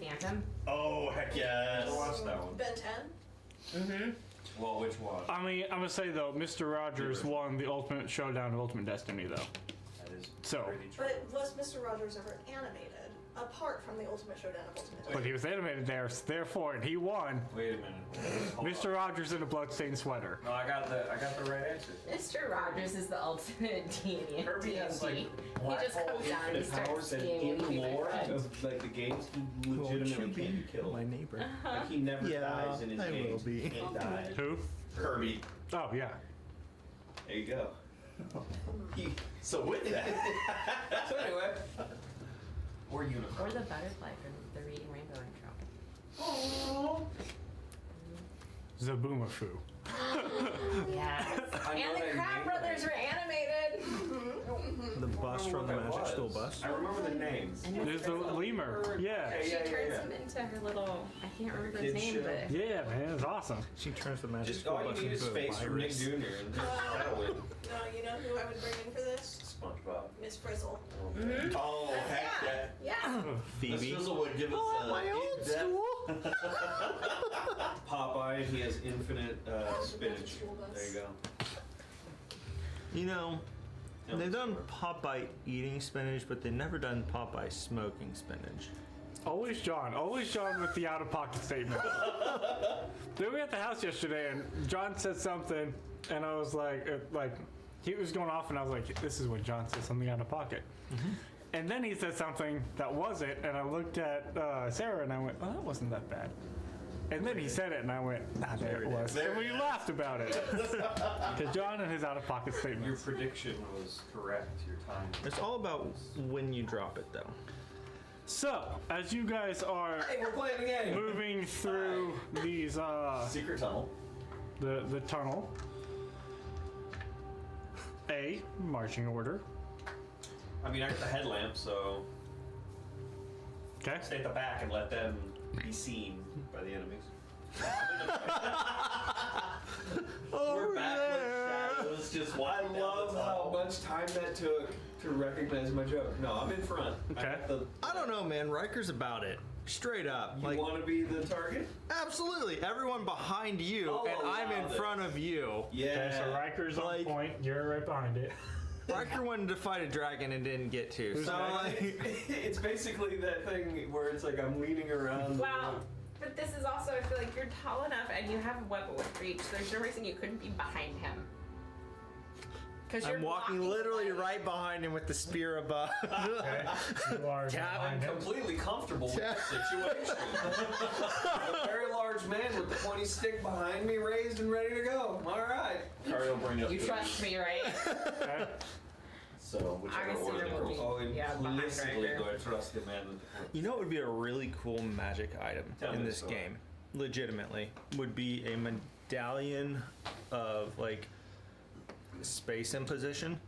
Phantom.
Oh, heck yes.
I watched that one.
Ben 10?
Mm-hmm.
Well, which one?
I mean, I'm gonna say though, Mr. Rogers won the Ultimate Showdown of Ultimate Destiny though.
That is
So-
pretty true.
But was Mr. Rogers ever animated, apart from the Ultimate Showdown of Ultimate
But
Destiny?
he was animated there, so therefore he won.
Wait a minute. Hold
Mr.
on.
Rogers in a bloodstained sweater.
No, I got the right answer.
Mr. Rogers is the ultimate D&D.
Herbie has like
He
black
just
hole
comes down and
infinite
starts
powers and
skiing
in
with me, my
lore
friend.
of like the games he legitimately can't be killed.
my neighbor.
Like he never
Yeah,
dies in his
I will
games.
be.
He can't die.
Who?
Kirby.
Oh yeah.
There you go. So with that,
So anyway. Or unicorn.
Or the butterfly from the Reading Rainbow intro.
Zaboomafoo.
Yes.
I know
And the
that
Crab
name.
Brothers were animated.
The bus from the Magic School Bus.
I remember the names.
And
There's the lemur. Yeah.
Okay,
she
yeah,
turns
yeah.
him into her little, I can't remember his
Kid
name,
show.
but
Yeah, man, it's awesome.
She turns the Magic
Just
School
all
Bus
you need is
into a
space from Nick
virus.
Jr. and that'll win.
No, you know who I would bring in for this?
SpongeBob.
Miss Frizzle.
Mhm.
oh heck yeah.
Yeah.
Miss
Phoebe.
Fizzle would give us
My old
in-depth-
school.
Popeye, he has infinite spinach.
School bus.
There you go.
You know, they've done Popeye eating spinach, but they've never done Popeye smoking spinach.
Always John with the out-of-pocket statement. They were at the house yesterday, and John said something, and I was like, he was going off, and I was like, this is what John said, something out of pocket. And then he said something that wasn't, and I looked at Sarah, and I went, oh, that wasn't that bad. And then he said it, and I went, ah, there it was. And we laughed about it. Because John and his out-of-pocket
Your
statements.
prediction was correct. Your time.
It's all about when you drop it, though.
So, as you guys are
Hey, we're playing a game.
moving through these,
Secret tunnel.
the tunnel, A, marching order.
I mean, I got the headlamp, so
Okay.
stay at the back and let them be seen by the enemies.
We're back with shadows, just
I
walking down
love
the
how
tunnel.
much time that took to recognize my joke. No, I'm in front.
Okay.
I don't know, man. Riker's about it. Straight up.
You
Like,
want to be the target?
absolutely. Everyone behind you,
I'll
and I'm in
allow this.
front of you.
Yeah.
Okay, so Riker's on
Like-
point. You're right behind it.
Riker wanted to fight a dragon and didn't get to.
Who's
So,
that?
like,
It's basically that thing where it's like I'm leaning around.
Wow. But this is also, I feel like you're tall enough and you have a weapon with reach. There's no reason you couldn't be behind him. Because you're
I'm walking
blocking
literally
the light.
right behind him with the spear above.
Okay. You are
Tap.
I'm
behind him.
completely comfortable with the situation. A very large man with the pointy stick behind me, raised and ready to go. All right.
Kari will bring up
You
the-
trust me, right?
Okay.
So whichever
Augustine
order the
will
girls.
be-
Oh,
Yeah, behind
implicitly
Riker.
do I trust the man with the pointy
You know what would be a really cool magic item
Tell
in
me
this
so.
game? Legitimately, would be a medallion of like space imposition.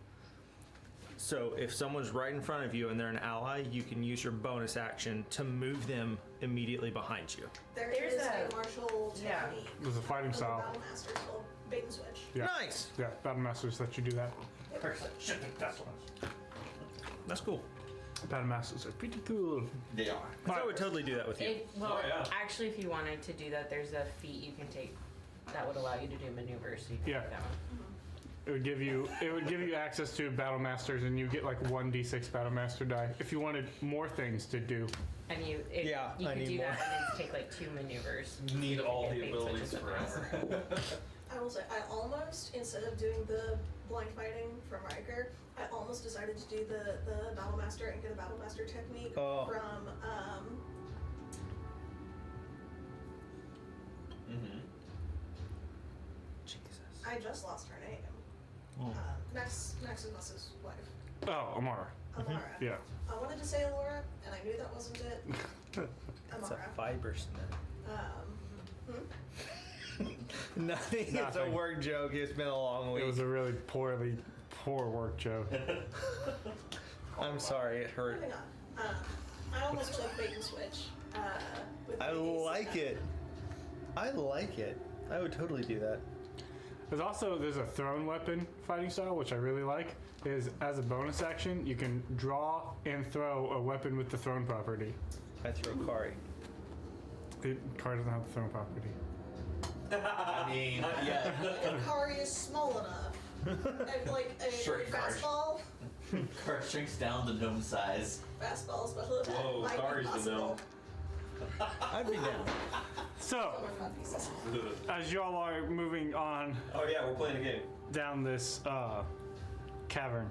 So if someone's right in front of you and they're an ally, you can use your bonus action to move them immediately behind you.
There's
There's
a-
a martial
yeah.
technique.
There's a fighting
of the
style.
Battle Masters called bait and switch.
Yeah.
Nice.
Yeah, Battle Masters let you do that.
That's cool.
Battle Masters are pretty cool.
They are.
I would totally do that with you.
Well,
Oh, yeah.
actually, if you wanted to do that, there's a feat you can take that would allow you to do maneuvers. So you can
Yeah.
take that one.
It would give you access to Battle Masters, and you get like 1d6 Battle Master die. If you wanted more things to do,
And you
Yeah,
you
I
could
need
do
more.
that and then take like 2 maneuvers.
Need all
Yeah,
the
bait
abilities
switches
forever.
I will say, I almost, instead of doing the blind fighting from Riker, I almost decided to do the Battle Master and get a Battle Master technique
Oh.
from,
Mm-hmm.
Jesus.
I just lost her name.
Oh.
Maximus's wife,
oh, Amara.
Amara.
Yeah.
I wanted to say Alora, and I knew that wasn't it.
That's a
Amara.
fiber snap. Nothing. It's a
Nothing.
work joke. It's been a long week.
It was a really poor work joke.
I'm sorry. It hurt.
Moving on. I almost took bait and switch. With
I
the
like it. I like it. I would totally do that.
There's a thrown weapon fighting style, which I really like. Is as a bonus action, you can draw and throw a weapon with the thrown property.
I throw Kari.
Card doesn't have the thrown property.
I mean,
Yeah.
If Kari is small enough, and like a
Shrink Kari.
fastball,
Kari shrinks down to gnome size.
fastball special attack
Whoa,
might
Kari's
be
the
possible.
gnome.
I'd be down.
So,
Someone got pieces.
as y'all are moving on
Oh yeah, we're playing a game.
down this cavern,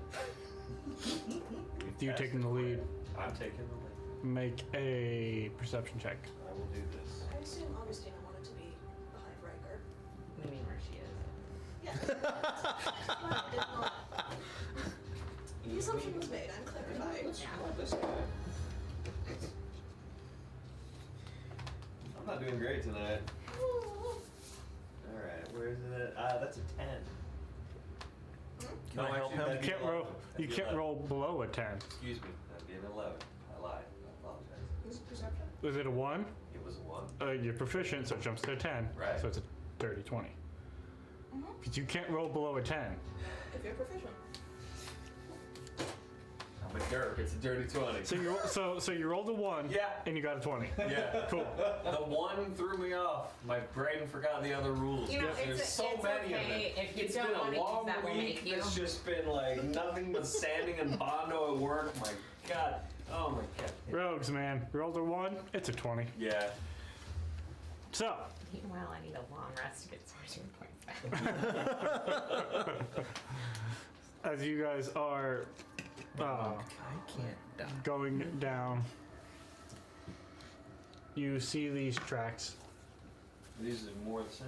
you taking the lead,
I'm taking the lead.
make a perception check.
I will do this.
I assume Augustina wanted to be behind Riker.
What do you mean where she is?
I did not. The assumption was made, I'm clarifying.
This guy. I'm not doing great tonight. Alright, where is it at? That's a 10.
Can I help him?
that'd be
Can't
11.
roll. You
That'd be
can't
11.
roll below a 10.
Excuse me, that'd be an 11. I lied. I apologize.
Was it perception?
Is it a 1?
It was a 1.
You're proficient, so it jumps to a 10.
Right.
So it's a dirty 20.
Mm-hmm.
Because you can't roll below a 10.
If you're proficient.
I'm a jerk. It's a dirty 20.
So you rolled a 1.
Yeah.
And you got a 20.
Yeah.
Cool.
The 1 threw me off. My brain forgot the other rules.
You know,
There's so many of them.
If you
It's
don't
been
want
a
to use
long
that, we'll make
week.
you.
It's just been like nothing but sanding and bondo at work. My God. Oh my God.
Rogues, man. Rolled a 1. It's a 20.
Yeah.
So,
Meanwhile, I need a long rest to get sorcery points back.
as you guys are
I can't die.
going down, you see these tracks.
These are more the same.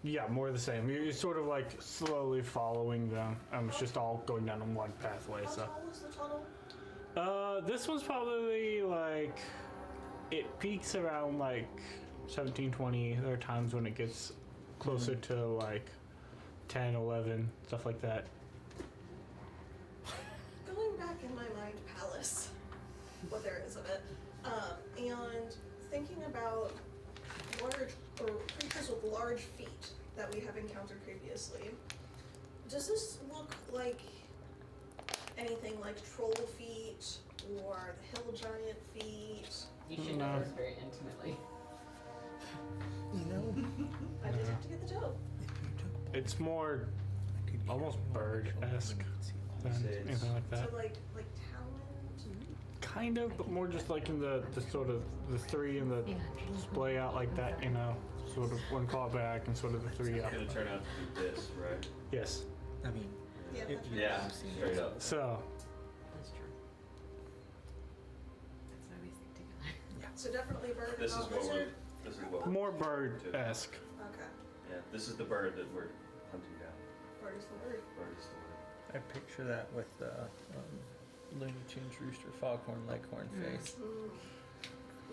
Yeah, more of the same. You're sort of like slowly following them. It's just all going down in one pathway.
How
So,
tall was the tunnel?
this one's probably like it peaks around like 17, 20. There are times when it gets closer to like 10, 11, stuff like that.
Going back in my mind palace, what there is of it, and thinking about large or creatures with large feet that we have encountered previously, does this look like anything like troll feet or the hill giant feet?
You should know this very intimately.
You know,
I did have to get the toe.
It's more almost bird-esque than anything like that.
So like talons?
Kind of, but more just like in the sort of the 3 and the splay out like that, you know, sort of one claw back and sort of the 3
It's
up.
gonna turn out to be this, right?
Yes.
I mean,
Yeah,
if
that's
you
Yeah, straight up.
So,
That's true. That's why we stick together.
so definitely bird
This is
and not
what we're.
lizard.
This is what.
more bird-esque.
Okay,
Yeah, this is the bird that we're hunting down.
bird is the word.
Bird is the word.
I picture that with the Looney Tunes rooster, foghorn, leghorn face.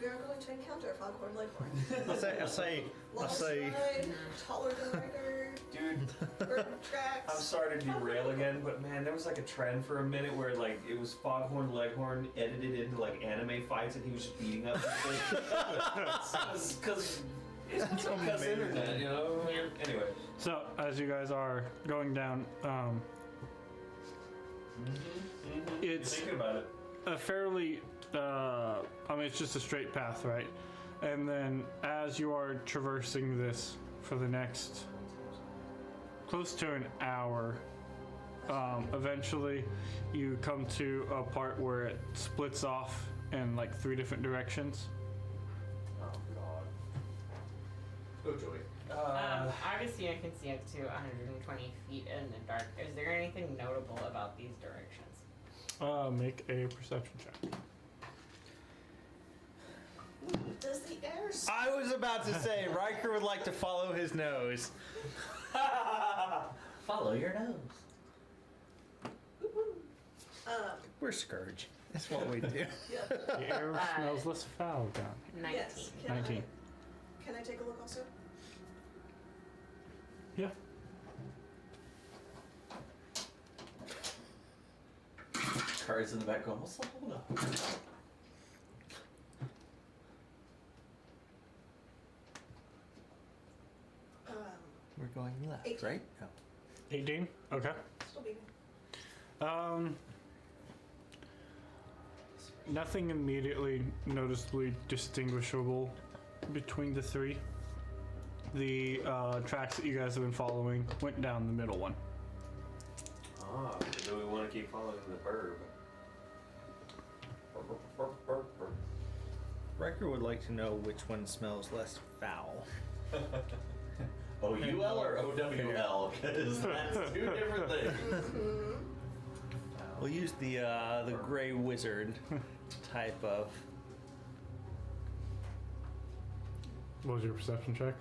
We are going to encounter foghorn leghorn.
I'll say,
Long stride, taller than Riker,
Dude,
bird
I'm
tracks.
sorry to derail again, but man, there was like a trend for a minute where like it was Foghorn Leghorn edited into like anime fights, and he was just beating up people. Because internet, you know. Anyway.
So, as you guys are going down, it's
Thinking about it.
a fairly, I mean, it's just a straight path, right? And then as you are traversing this for the next close to an hour, eventually you come to a part where it splits off in like 3 different directions.
Oh God. Oh joy.
Obviously, I can see up to 120 feet in the dark. Is there anything notable about these directions?
Make a perception check.
Does the air
I was about to say, Riker would like to follow his nose.
Follow your nose.
We're Scourge. That's what we do.
yeah.
The air smells less foul down.
19.
Yes. Can
19.
Can I take a look also?
Yeah.
Cars in the back going, what's the hold up?
We're going left,
18.
right? No.
18? Okay.
Still beating.
Nothing immediately noticeably distinguishable between the 3. The tracks that you guys have been following went down the middle one.
Ah, do we want to keep following the bird?
Riker would like to know which one smells less foul.
OUL or OWL? Because that's 2 different things.
We'll use the gray wizard type of.
What was your perception check?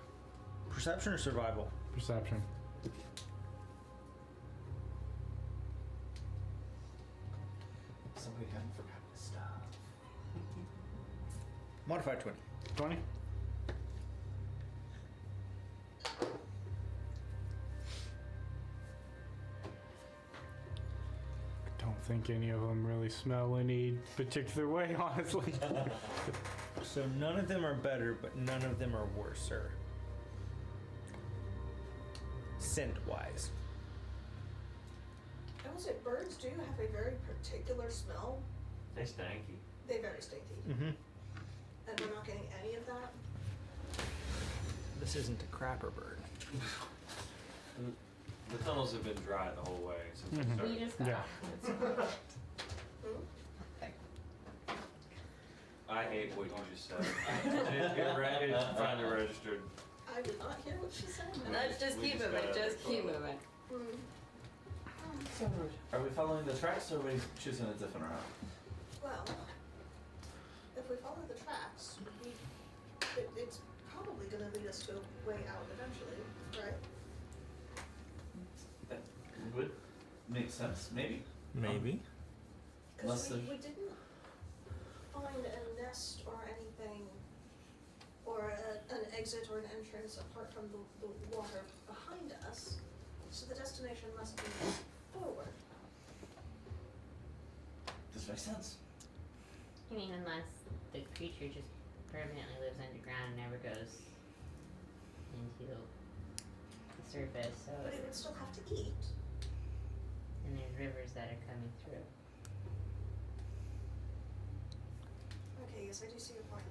Perception or survival?
Perception.
Modified 20.
20. I don't think any of them really smell any particular way, honestly.
So none of them are better, but none of them are worser. Scent-wise.
I will say birds do have a very particular smell.
They stanky.
They're very stinky.
Mm-hmm.
And we're not getting any of that.
This isn't a crapper bird.
The tunnels have been dry the whole way since we
We
started.
just got
Yeah.
off.
Hmm?
I hate what you just said. It finally registered.
I did not hear what she said.
Let's just
We
keep
just
moving.
gotta
Just keep
follow.
moving.
Hmm.
Are we following the tracks or are we choosing a different route?
Well, if we follow the tracks, it's probably going to lead us to a way out eventually, right?
That would make sense, maybe.
Maybe.
Unless
Because we didn't find a nest or anything, or an exit or an entrance apart from the water behind us, so the destination must be forward.
This makes sense.
I mean, unless the creature just permanently lives underground and never goes into the surface, so
But it would still have to eat.
and there's rivers that are coming through.
Okay, yes, I do see your point.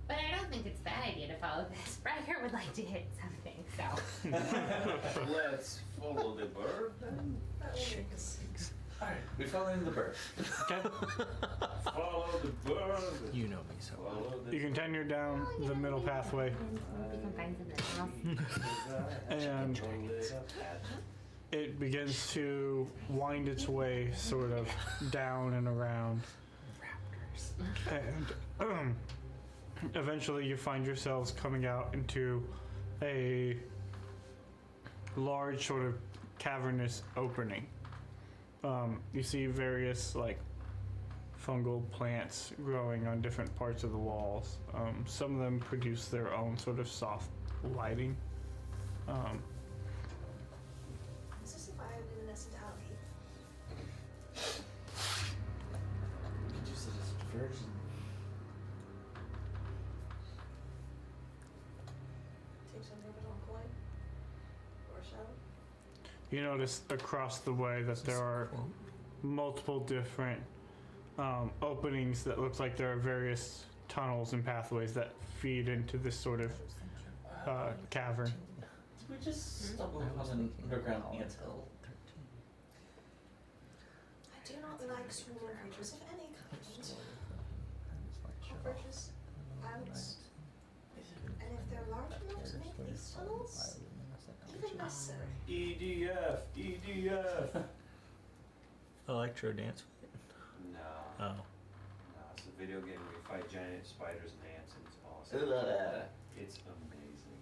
But I don't think it's a bad idea to follow this. Riker would like to hit something, so.
Let's follow the bird then.
That will make us.
Alright, we're following the bird.
Okay.
Follow the bird.
You know me so well.
Follow the
You continue down the middle pathway,
We can find something else.
and it begins to wind its way sort of down and around. And eventually you find yourselves coming out into a large sort of cavernous opening. You see various like fungal plants growing on different parts of the walls. Some of them produce their own sort of soft lighting.
Is this a bioluminescent algae?
Could use it as diversion.
Take some orbital coin? Or shell?
You notice across the way that there are multiple different openings that look like there are various tunnels and pathways that feed into this sort of cavern.
Did we just stumble upon an underground anthill?
I do not like swimming creatures of any kind. Cockroaches, ants, and if they're large enough to make these tunnels, even necessary.
EDF, EDF.
Electro dance.
No,
Oh.
no, it's a video game where you fight giant spiders and ants and it's awesome. It's amazing.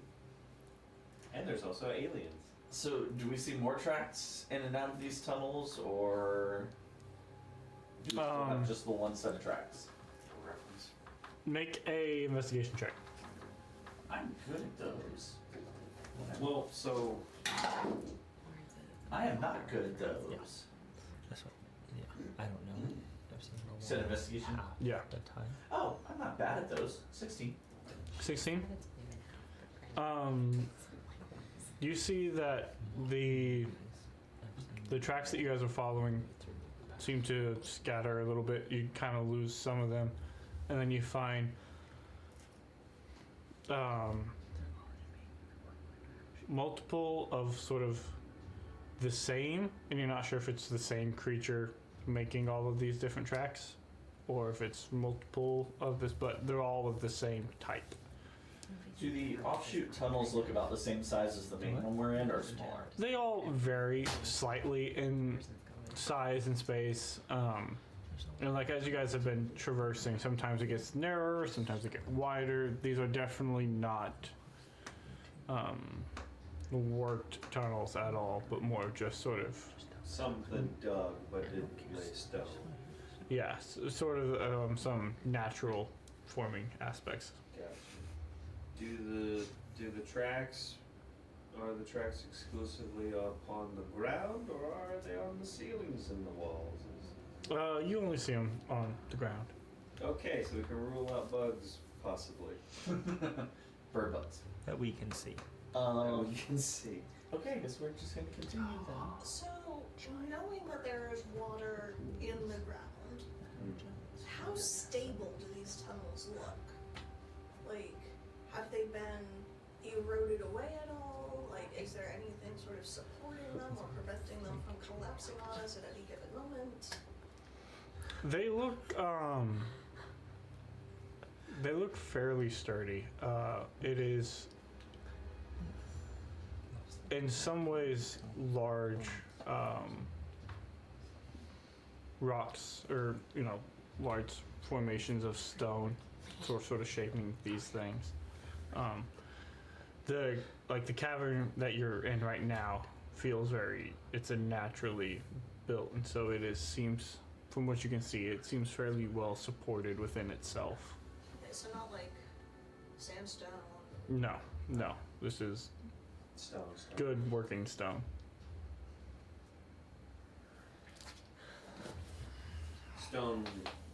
And there's also aliens.
So, do we see more tracks in and out of these tunnels, or do we still have just the one set of tracks?
For reference.
Make a investigation check.
I'm good at those.
Well, so
I am not good at those.
That's what. Yeah. I don't know. I've seen
You said investigation?
Yeah.
the time.
Oh, I'm not bad at those. 16.
16? You see that the tracks that you guys are following seem to scatter a little bit. You kind of lose some of them, and then you find multiple of sort of the same, and you're not sure if it's the same creature making all of these different tracks, or if it's multiple of this, but they're all of the same type.
Do the offshoot tunnels look about the same size as the main one we're in, or smaller?
They all vary slightly in size and space. And like as you guys have been traversing, sometimes it gets narrower, sometimes it gets wider. These are definitely not worked tunnels at all, but more just sort of,
something dug but didn't lay stone.
yeah, sort of some natural forming aspects.
Gotcha. Do the tracks, are the tracks exclusively up on the ground, or are they on the ceilings and the walls?
You only see them on the ground.
Okay, so we can rule out bugs, possibly.
Bird bugs.
That we can see.
That we can see.
Okay, I guess we're just gonna continue then.
So, knowing that there is water in the ground, how stable do these tunnels look? Like, have they been eroded away at all? Like, is there anything sort of supporting them or preventing them from collapsing on us at any given moment?
They look fairly sturdy. It is in some ways large rocks, or large formations of stone sort of shaping these things. The cavern that you're in right now feels it's a naturally built, and so seems, from what you can see, it seems fairly well supported within itself.
Okay, so not like sandstone.
No, this is
Stone.
good working stone.
Stone,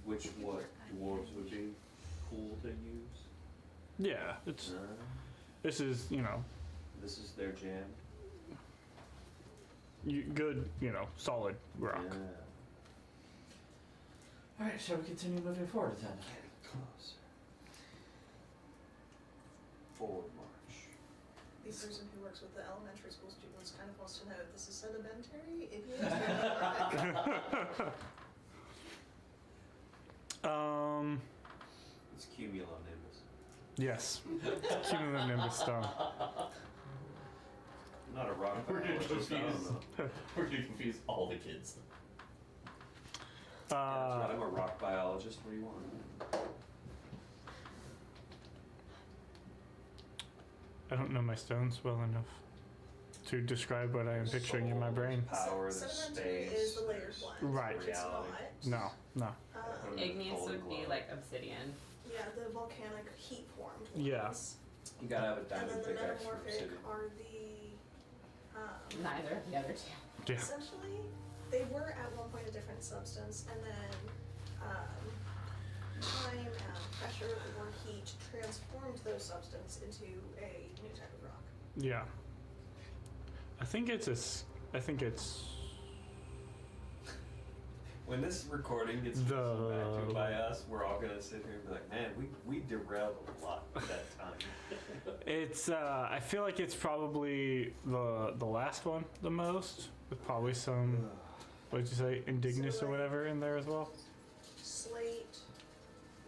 what dwarves would be cool to use?
Yeah, this is
This is their jam.
good, solid rock.
Yeah.
Alright, shall we continue moving forward then?
Close. Forward march.
The person who works with the elementary school students kind of wants to know if this is sedimentary, igneous,
It's cumulonimbus.
Yes, cumulonimbus stone.
I'm not a rock
We're gonna
biologist, I don't
confuse-
know.
We're gonna confuse all the kids.
Yeah, that's right, I'm a rock biologist. What do you want?
I don't know my stones well enough to describe what I am picturing in my brain.
Power, there's
sedimentary
space.
is the layered blend.
Right.
It's
Reality.
not.
No.
Igneous
Golden
would be
glow.
like obsidian.
Yeah, the volcanic heat formed
Yeah.
ones.
You gotta have a
And
diamond
then the
pickaxe for
metamorphic
obsidian.
are
Neither of the other two.
Yeah.
essentially, they were at one point a different substance, and then time and pressure or heat transformed those substances into a new type of rock.
Yeah. I think it's
When this recording gets listened back to by us, we're all gonna sit here and be like, man, we derailed a lot at that time.
I feel like it's probably the last one the most, with probably some, what'd you say, indigenous
So,
or whatever in there as well.
Slate,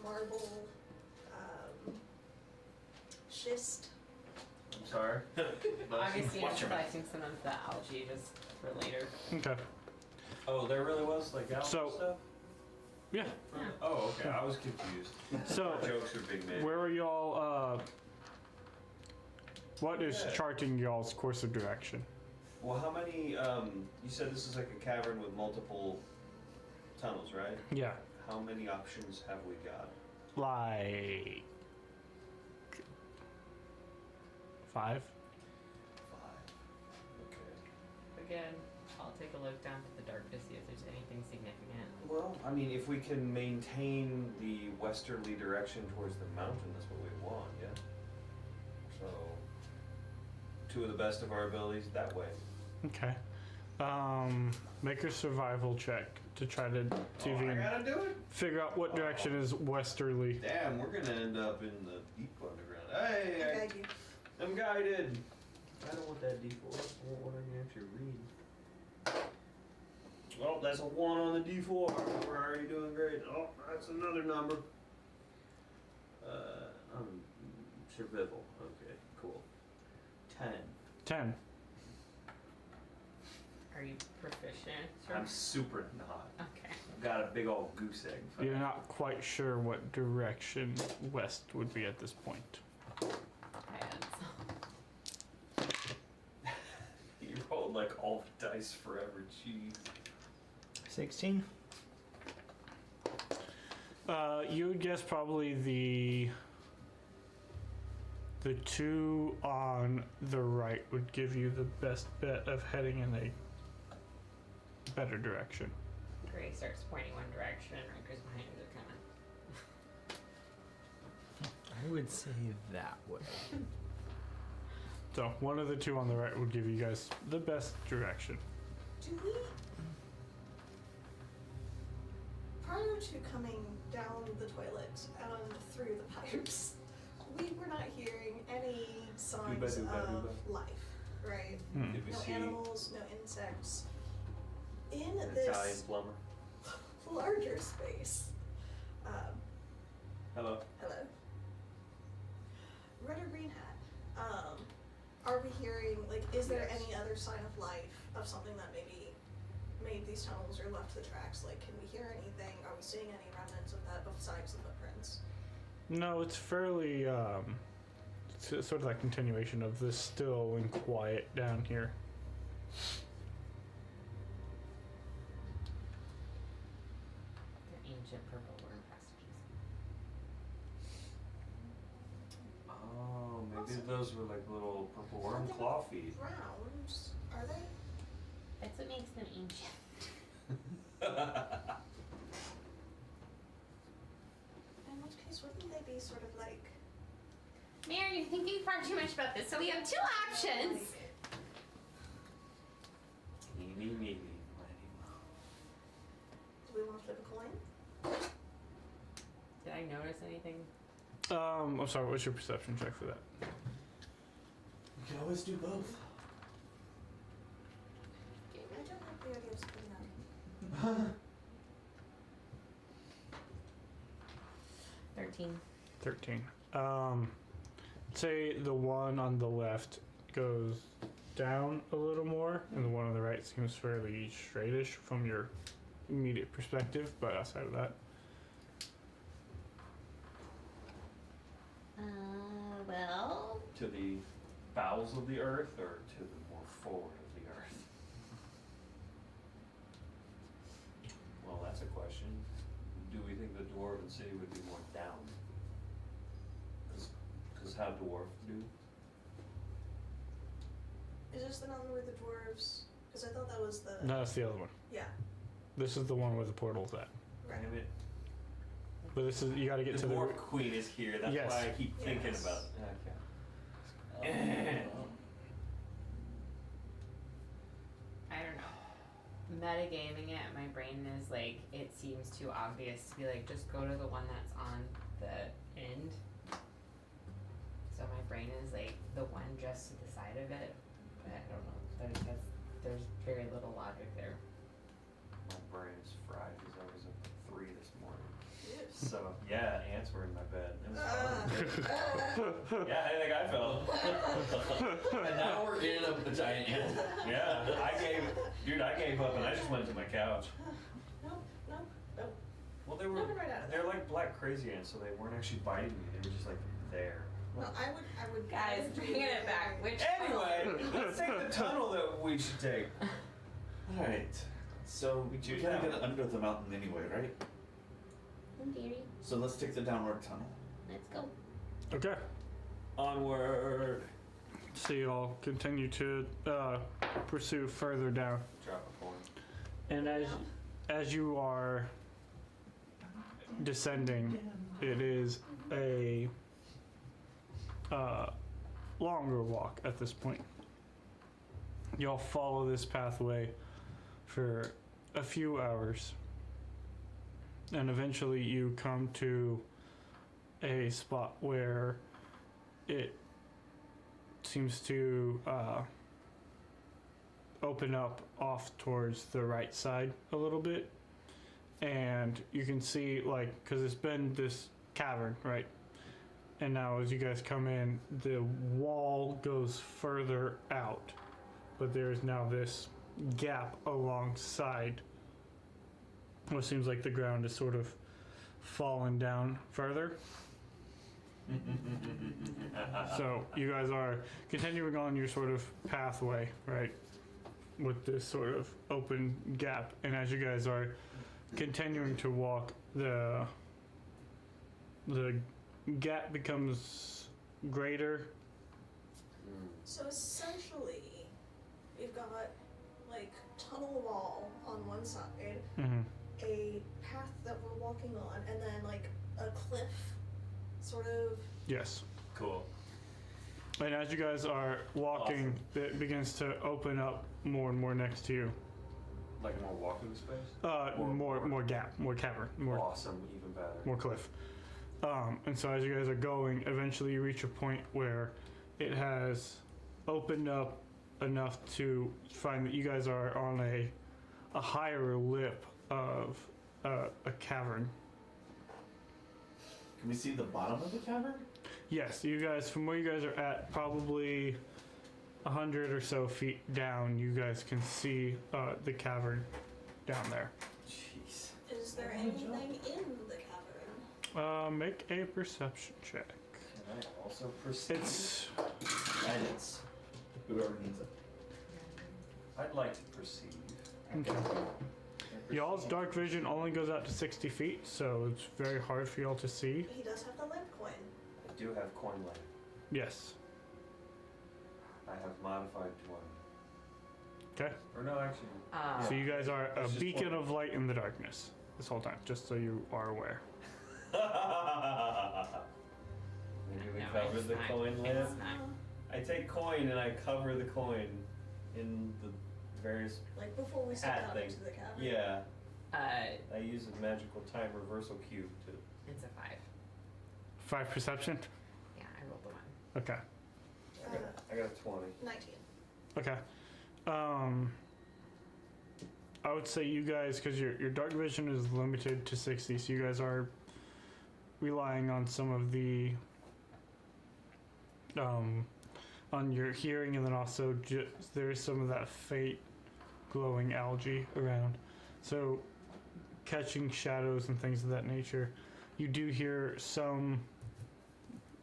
marble, schist.
I'm sorry.
Obviously, I'm
Watch your mouth.
slicing some of the algae just for later.
Okay.
Oh, there really was like algae
So-
stuff?
Yeah.
Oh, okay. I was confused.
So,
Jokes are being made.
where are y'all? What is
Yeah.
charting y'all's course of direction?
Well, how many? You said this is like a cavern with multiple tunnels, right?
Yeah.
How many options have we got?
Like 5.
5. Okay.
Again, I'll take a look down to the dark to see if there's anything significant.
Well, I mean, if we can maintain the westerly direction towards the mountain, that's what we want, yeah? So, to the best of our abilities, that way.
Okay. Make a survival check to try to see if you
I
can
gotta do it?
figure out what direction is westerly.
Damn, we're gonna end up in the deep underground.
I
Hey,
guide you.
I'm guided. I don't want that D4. I want what I can actually read. Oh, that's a 1 on the D4. We're already doing great. Oh, that's another number. Survival. Okay, cool. 10.
10.
Are you proficient?
I'm super not.
Okay.
I've got a big old goose egg.
You're not quite sure what direction west would be at this point.
You rolled like all the dice forever. Jeez.
16.
You would guess probably the two on the right would give you the best bet of heading in a better direction.
Gray starts pointing one direction, Riker's behind her kind
I would say that way.
So one of the two on the right would give you guys the best direction.
Do we, prior to coming down the toilet and through the pipes, we were not hearing any signs of life, right?
Did we
No
see
animals, no insects. In
an
this
Italian plumber?
larger space,
Hello.
hello, red or green hat, are we hearing, like, is there
Yes.
any other sign of life, of something that maybe made these tunnels or left the tracks? Like, can we hear anything? Are we seeing any remnants of that, besides the footprints?
No, it's fairly it's sort of like continuation of this still and quiet down here.
of. They're ancient purple worm passages.
Oh, maybe
Also-
those were like little purple
Are
worm
they
claw feet.
Rounds, are they?
That's what makes them ancient.
In which case, wouldn't they be sort of like,
Mary, you're thinking far too much about this, so we have two options.
Eeny, meeny, miny,
do we want to flip a coin?
Did I notice anything?
I'm sorry, what's your perception check for that?
You can always do both.
I don't like the idea of splitting up.
13.
13. Say the one on the left goes down a little more, and the one on the right seems fairly straightish from your immediate perspective, but outside of that.
Well,
To the bowels of the earth or to the more forward of the earth? Well, that's a question. Do we think the dwarven city would be more down? Because how dwarf do?
Is this the number with the dwarves? Because I thought that was the,
No, that's the other one.
yeah,
This is the one where the portal's at.
right.
Damn it.
But this is, you gotta get
The
to the.
dwarf queen is here. That's
Yes.
why I keep thinking
Yes.
about it. Okay.
I don't know. Metagaming it, my brain is like, it seems too obvious to be like, just go to the one that's on the end. So my brain is like, the one just to the side of it. But I don't know. There's very little logic there.
My brain's fried because I was up at 3 this morning.
Yes.
So, yeah, ants were in my bed. It was fun.
Uh,
Yeah, I think I felt.
And now we're in a giant ant.
Yeah, I gave up and I just went to my couch.
Nope, nope, nope.
Well, they were,
Nothing right out of
they're
that.
like black crazy ants, so they weren't actually biting me. They were just like there.
No, I would.
Guys, bringing it back. Which
Anyway, let's take the tunnel that we should take.
Alright. So we
choose
gotta
that
get
one.
under the mountain anyway, right?
in theory,
So let's take the downward tunnel.
let's go.
Okay.
Onward.
So you all continue to pursue further down.
Drop a coin.
And as you are descending, it is a longer walk at this point. You'll follow this pathway for a few hours, and eventually you come to a spot where it seems to open up off towards the right side a little bit, and you can see, like, because it's been this cavern, right? And now as you guys come in, the wall goes further out, but there's now this gap alongside what seems like the ground is sort of fallen down further. So you guys are continuing on your sort of pathway, right, with this sort of open gap. And as you guys are continuing to walk, the the gap becomes greater.
So essentially, we've got like tunnel wall on one side,
Mm-hmm.
a path that we're walking on, and then like a cliff, sort of.
Yes.
Cool.
And as you guys are walking, it begins to open up more and more next to you.
Like more walking space?
More gap, more cavern, more
Awesome, even better.
more cliff. And so as you guys are going, eventually you reach a point where it has opened up enough to find that you guys are on a higher lip of a cavern.
Can we see the bottom of the cavern?
Yes, you guys, from where you guys are at, probably 100 or so feet down, you guys can see the cavern down there.
Jeez.
Is there anything in the cavern?
Make a perception check.
Can I also proceed?
It's
Guidance. Whoever needs it.
I'd like to perceive.
okay. Y'all's dark vision only goes out to 60 feet, so it's very hard for y'all to see.
He does have the lamp coin.
I do have coin lamp.
Yes.
I have modified to one.
Okay.
Or no, actually.
So you guys are a
It's just
beacon
one.
of light in the darkness this whole time, just so you are aware.
Maybe we
No,
cover
it's
the
not.
coin lamp.
It's not.
I take coin and I cover the coin in the various.
Like before we
Hat
step out
thing.
into the cavern.
Yeah,
Uh,
I use a magical time reversal cube to.
it's a 5.
5 perception?
Yeah, I rolled the 1.
Okay.
I got a 20.
19.
Okay. I would say you guys, because your dark vision is limited to 60, so you guys are relying on some of the on your hearing, and then also there is some of that faint glowing algae around, so catching shadows and things of that nature. You do hear some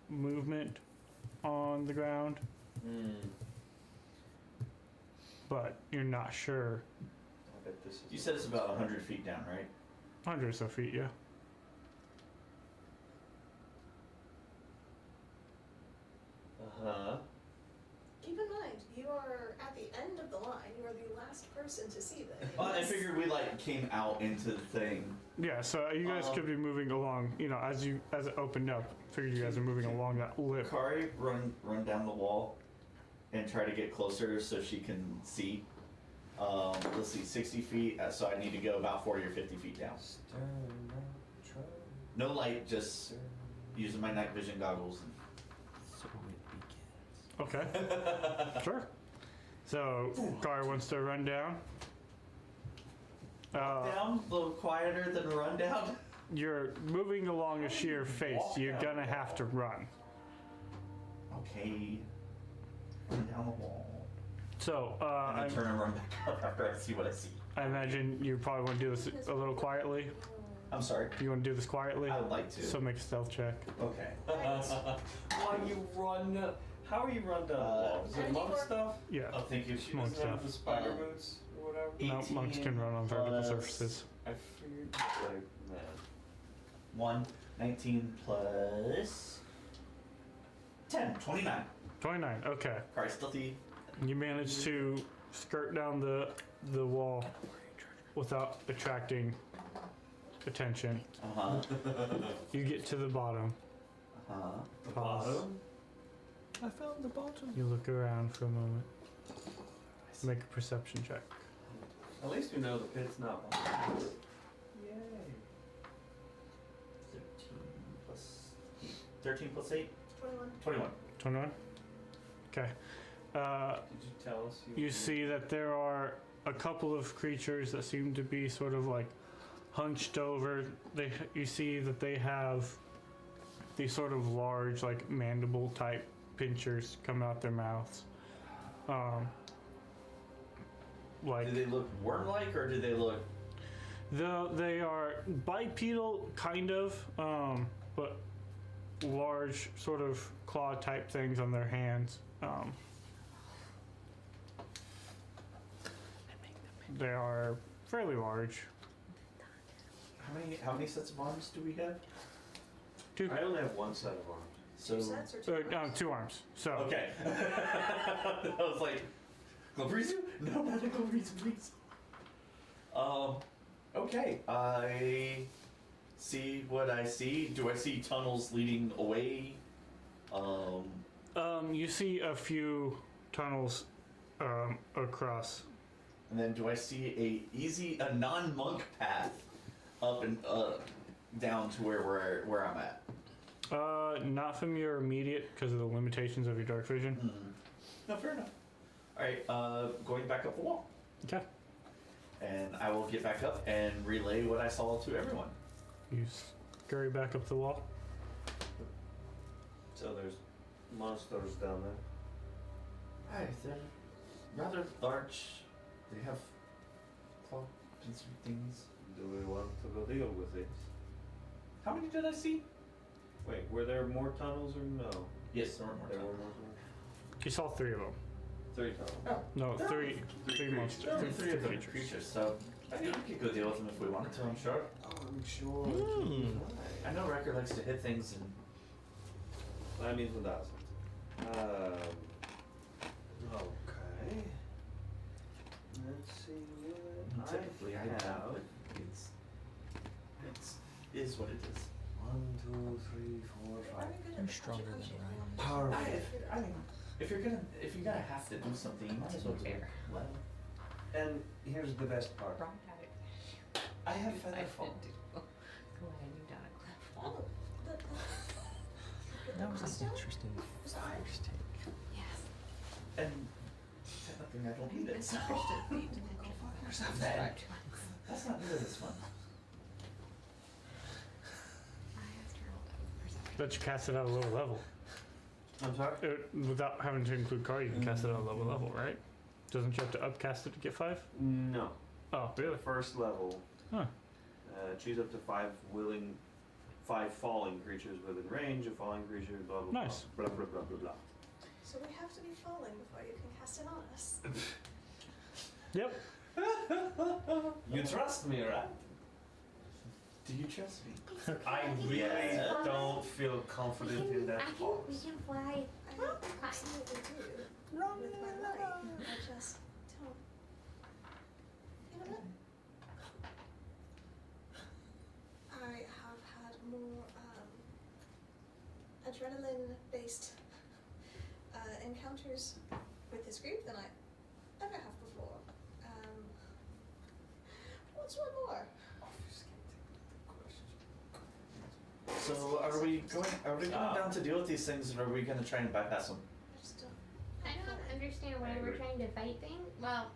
movement on the ground, but you're not sure.
I bet this is.
You said it's about 100 feet down, right?
Hundreds of feet, yeah.
Uh-huh.
Keep in mind, you are at the end of the line. You are the last person to see this.
Well, I figured we like came out into the thing.
Yeah, so you guys could be moving along, you know, as it opened up. Figured you guys are moving along that lip.
Kari, run down the wall and try to get closer so she can see. Let's see, 60 feet, so I need to go about 40 or 50 feet down. No light, just using my night vision goggles.
So it begins.
Okay. Sure. So Kari wants to run down.
Down, a little quieter than run down.
You're moving along a sheer face. You're gonna have to run.
Okay. Run down the wall.
So
And then turn and run back up after I see what I see.
I imagine you probably want to do this a little quietly.
I'm sorry.
You want to do this quietly?
I would like to.
So make a stealth check.
Okay.
While you run, how are you run down the wall? Is it monk stuff?
Yeah.
Oh, thank you.
She
Monk
doesn't have
stuff.
the spider boots or whatever?
No, monks can run on vertical
18
surfaces.
I figured, like, man.
1, 19 plus 10, 29.
29. Okay.
Kari stealthy.
You manage to skirt down the wall without attracting attention.
Uh-huh.
You get to the bottom.
Uh-huh.
The
Pause.
bottom?
I found the bottom.
You look around for a moment. Make a perception check.
At least we know the pit's not behind us. Yay.
13 plus 8?
21.
21.
21? Okay.
Did you tell us?
You see that there are a couple of creatures that seem to be sort of like hunched over. You see that they have these sort of large, like mandible type pinchers coming out their mouths. Like
Do they look worm-like or do they look...
they are bipedal, kind of, but large, sort of claw type things on their hands. They are fairly large.
How many sets of arms do we have?
Two.
I only have one set of arms.
So,
2 sets or 2 arms?
2 arms. So
okay. I was like, Globreezu? No, not a Globreezu, please. Okay. I see what I see. Do I see tunnels leading away?
you see a few tunnels across.
And then do I see a non-monk path up and down to where I'm at?
Not from your immediate because of the limitations of your dark vision.
No, fair enough. All right, going back up the wall,
Okay.
and I will get back up and relay what I saw to everyone.
You scurry back up the wall.
So there's monsters down there.
Hi, they're rather large. They have claw pincer things.
Do we want to go deal with this?
How many did I see?
Wait, were there more tunnels or no?
Yes, there were more.
There were
times.
more tunnels?
You saw 3 of them.
3 tunnels.
Oh,
No,
There are
three
creatures.
monsters.
there are only three of them
creatures.
creatures, so I think we could go deal with them if we wanted to. I'm sure.
Oh, I'm sure.
I know Wrecker likes to hit things and.
That means 1,000. Okay. Let's see what
Typically, I
have.
don't, but it's is what it is.
1, 2, 3, 4, 5.
Very good at
You're stronger than
punching.
Ryan.
Powerful.
I mean, if you're gonna have to do something, you might as well do it. Well,
And here's the best part.
Wrong guy.
I have
I
feather
did
fall.
go heading down a cliff.
Oh, the
That was
crystal?
an interesting
Was that
first take.
Yes.
And technically, I don't need it. So.
Where's
that? That's not nearly as fun.
But you cast it at a lower level.
I'm sorry?
Without having to include card, you can cast it at a lower level, right? Doesn't you have to upcast it to get 5?
No.
Oh, really?
First level.
Huh.
Choose up to 5 falling creatures within range of falling creatures, blah, blah,
Nice.
blah. Blah, blah, blah, blah, blah.
So we have to be falling before you can cast it on us.
Yep.
You trust me, right?
Do you trust me?
I really don't feel confident in that
We
pause.
can fly.
I absolutely do. With my light. I just don't. You know what? I have had more adrenaline-based encounters with this group than I ever have before. What's one more?
So are we going down to deal with these things, or are we gonna try and bypass them?
I just don't.
I don't understand why we're trying to fight things. Well,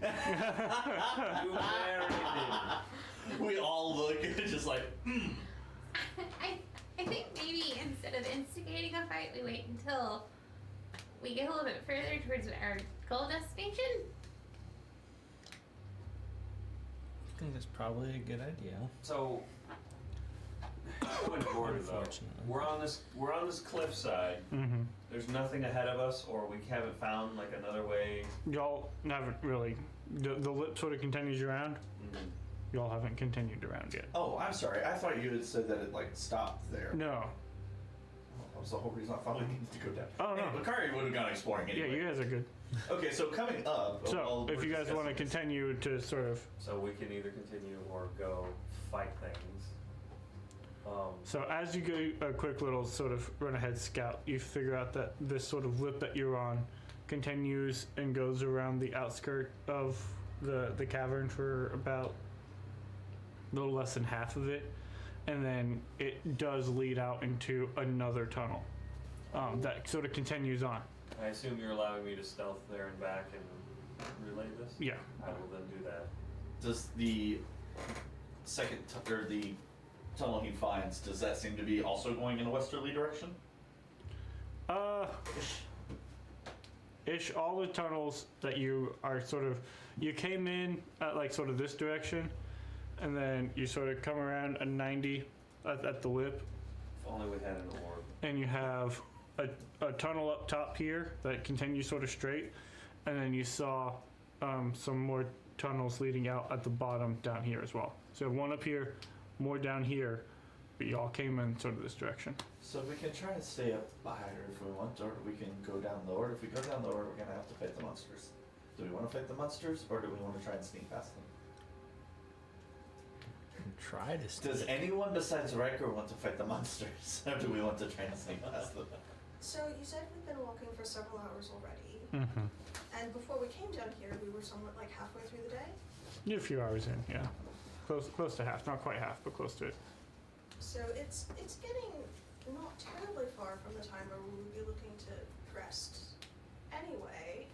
You married
We all look just like,
I think maybe instead of instigating a fight, we wait until we get a little bit further towards our goal destination.
I think that's probably a good idea.
So, going forward though,
Unfortunately.
we're on this cliffside.
Mm-hmm.
There's nothing ahead of us, or we haven't found like another way.
Y'all haven't really. The lip sort of continues around. Y'all haven't continued around yet.
oh, I'm sorry. I thought you had said that it like stopped there.
No.
That was the whole reason I thought we needed to go down.
Oh, no.
Hey, Bakari would have gone exploring
Yeah,
anyway.
you guys are good.
Okay, so coming up.
So,
well,
if
we're
you guys want to
discussing
continue to sort of.
So we can either continue or go fight things.
So, as you go a quick little sort of run ahead scout, you figure out that this sort of lip that you're on continues and goes around the outskirt of the cavern for about a little less than half of it. And then it does lead out into another tunnel that sort of continues on.
I assume you're allowing me to stealth there and back and relay this?
Yeah.
I will then do that.
Does the second or the tunnel he finds, does that seem to be also going in a westerly direction?
Ish, all the tunnels that you are sort of, you came in at like sort of this direction, and then you sort of come around a 90 at the lip,
If only we had an orb.
and you have a tunnel up top here that continues sort of straight, and then you saw some more tunnels leading out at the bottom down here as well. So you have one up here, more down here, but y'all came in sort of this direction.
So we can try to stay up higher if we want, or we can go down lower. If we go down lower, we're gonna have to fight the monsters. Do we want to fight the monsters, or do we want to try and sneak past them?
Try to stay.
Does anyone besides Riker want to fight the monsters, or do we want to try and sneak past them?
So you said we've been walking for several hours already,
Mm-hmm.
and before we came down here, we were somewhat like halfway through the day.
You're a few hours in, yeah. Close to half, not quite half, but close to it.
So it's getting not terribly far from the time where we would be looking to rest anyway.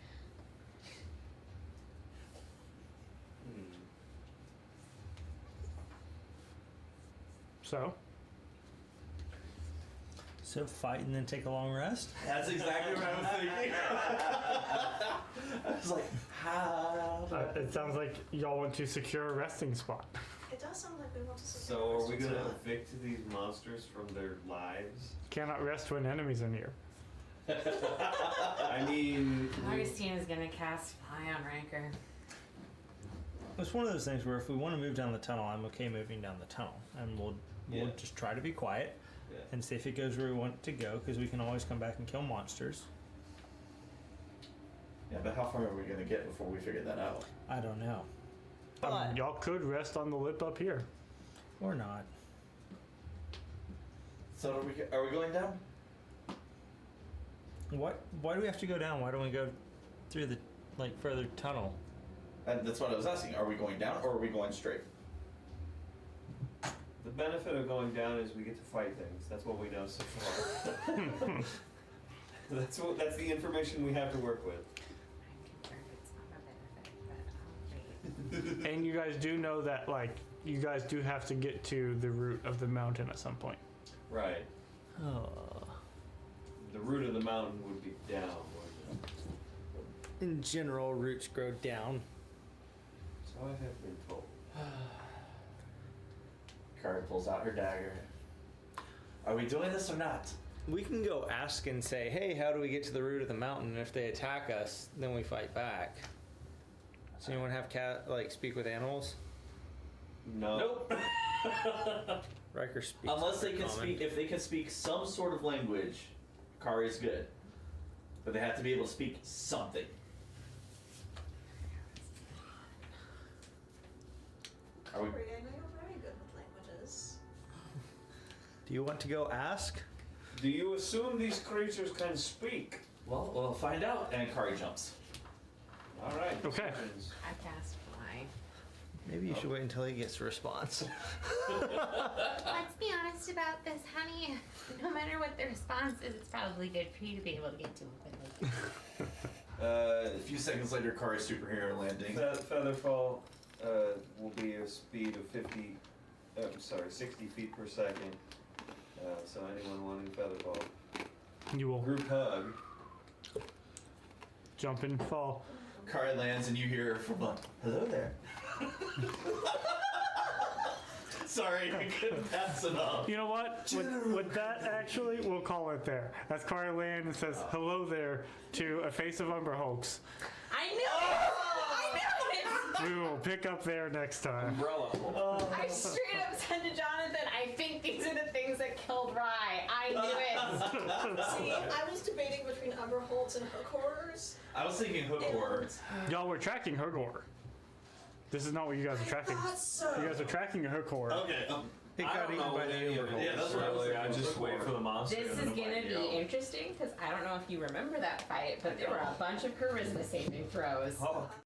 So,
So fight and then take a long rest?
That's exactly what I was thinking. I was like, how?
it sounds like y'all want to secure a resting spot.
It does sound like we want to secure
So
a
are we
resting
gonna
spot.
evict these monsters from their lives?
Cannot rest when enemies are near.
I mean,
Augustine is gonna cast Fly on Ranker.
It's one of those things where if we want to move down the tunnel, I'm okay moving down the tunnel, and we'll
Yeah.
just try to be quiet
Yeah.
and see if it goes where we want it to go, because we can always come back and kill monsters.
Yeah, but how far are we gonna get before we figure that out?
I don't know,
Y'all could rest on the lip up here.
or not.
So are we going down?
What? Why do we have to go down? Why don't we go through the further tunnel?
And that's what I was asking. Are we going down or are we going straight?
the benefit of going down is we get to fight things. That's what we know so far. That's the information we have to work with.
I'm concerned it's not a benefit, but I'll wait.
And you guys do know that, you guys do have to get to the root of the mountain at some point.
Right.
Oh.
The root of the mountain would be down, wouldn't it?
In general, roots grow down.
So I have been told.
Kari pulls out her dagger. Are we doing this or not?
We can go ask and say, hey, how do we get to the root of the mountain? And if they attack us, then we fight back. Does anyone have speak with animals?
No.
Nope.
Riker speaks.
Unless they can
common.
speak, if they can speak some sort of language, Kari's good. But they have to be able to speak something. Are we?
Sorry, I know you're very good with languages.
Do you want to go ask?
Do you assume these creatures can speak?
Well, we'll find out. And Kari jumps.
All right.
Okay.
decisions.
I cast Fly.
Maybe you should wait until he gets a response.
Let's be honest about this, honey. No matter what the response is, it's probably good for you to be able to get to it quickly.
A few seconds later, Kari's superhero landing.
Featherfall will be a speed of 60 feet per second. So anyone wanting Featherfall.
You will
Group hug.
jump and fall.
Kari lands and you hear from hello there. Sorry, I couldn't pass it off.
You know what? With that, actually, we'll call it there. As Kari lands and says hello there to a face of Umber Hulks.
I knew it! I knew it!
We will pick up there next time.
Umbrella.
I straight up said to Jonathan, I think these are the things that killed Rye. I knew it.
See, I was debating between Umber Holtz and Hook Horrors.
I was thinking hook
and
horror.
Y'all were tracking her gore. This is not what you guys are tracking.
I thought so.
You guys are tracking a hook horror.
Okay.
It
I
got
don't
eaten
know
by
what
the
any of
Umber
it
Yeah,
is,
that's what I was
really. I
thinking.
just wait for the monster.
This
and
is
then
gonna
fight,
be
you know.
interesting because I don't know if you remember that fight, but there were a bunch of charisma saving throws.
Oh.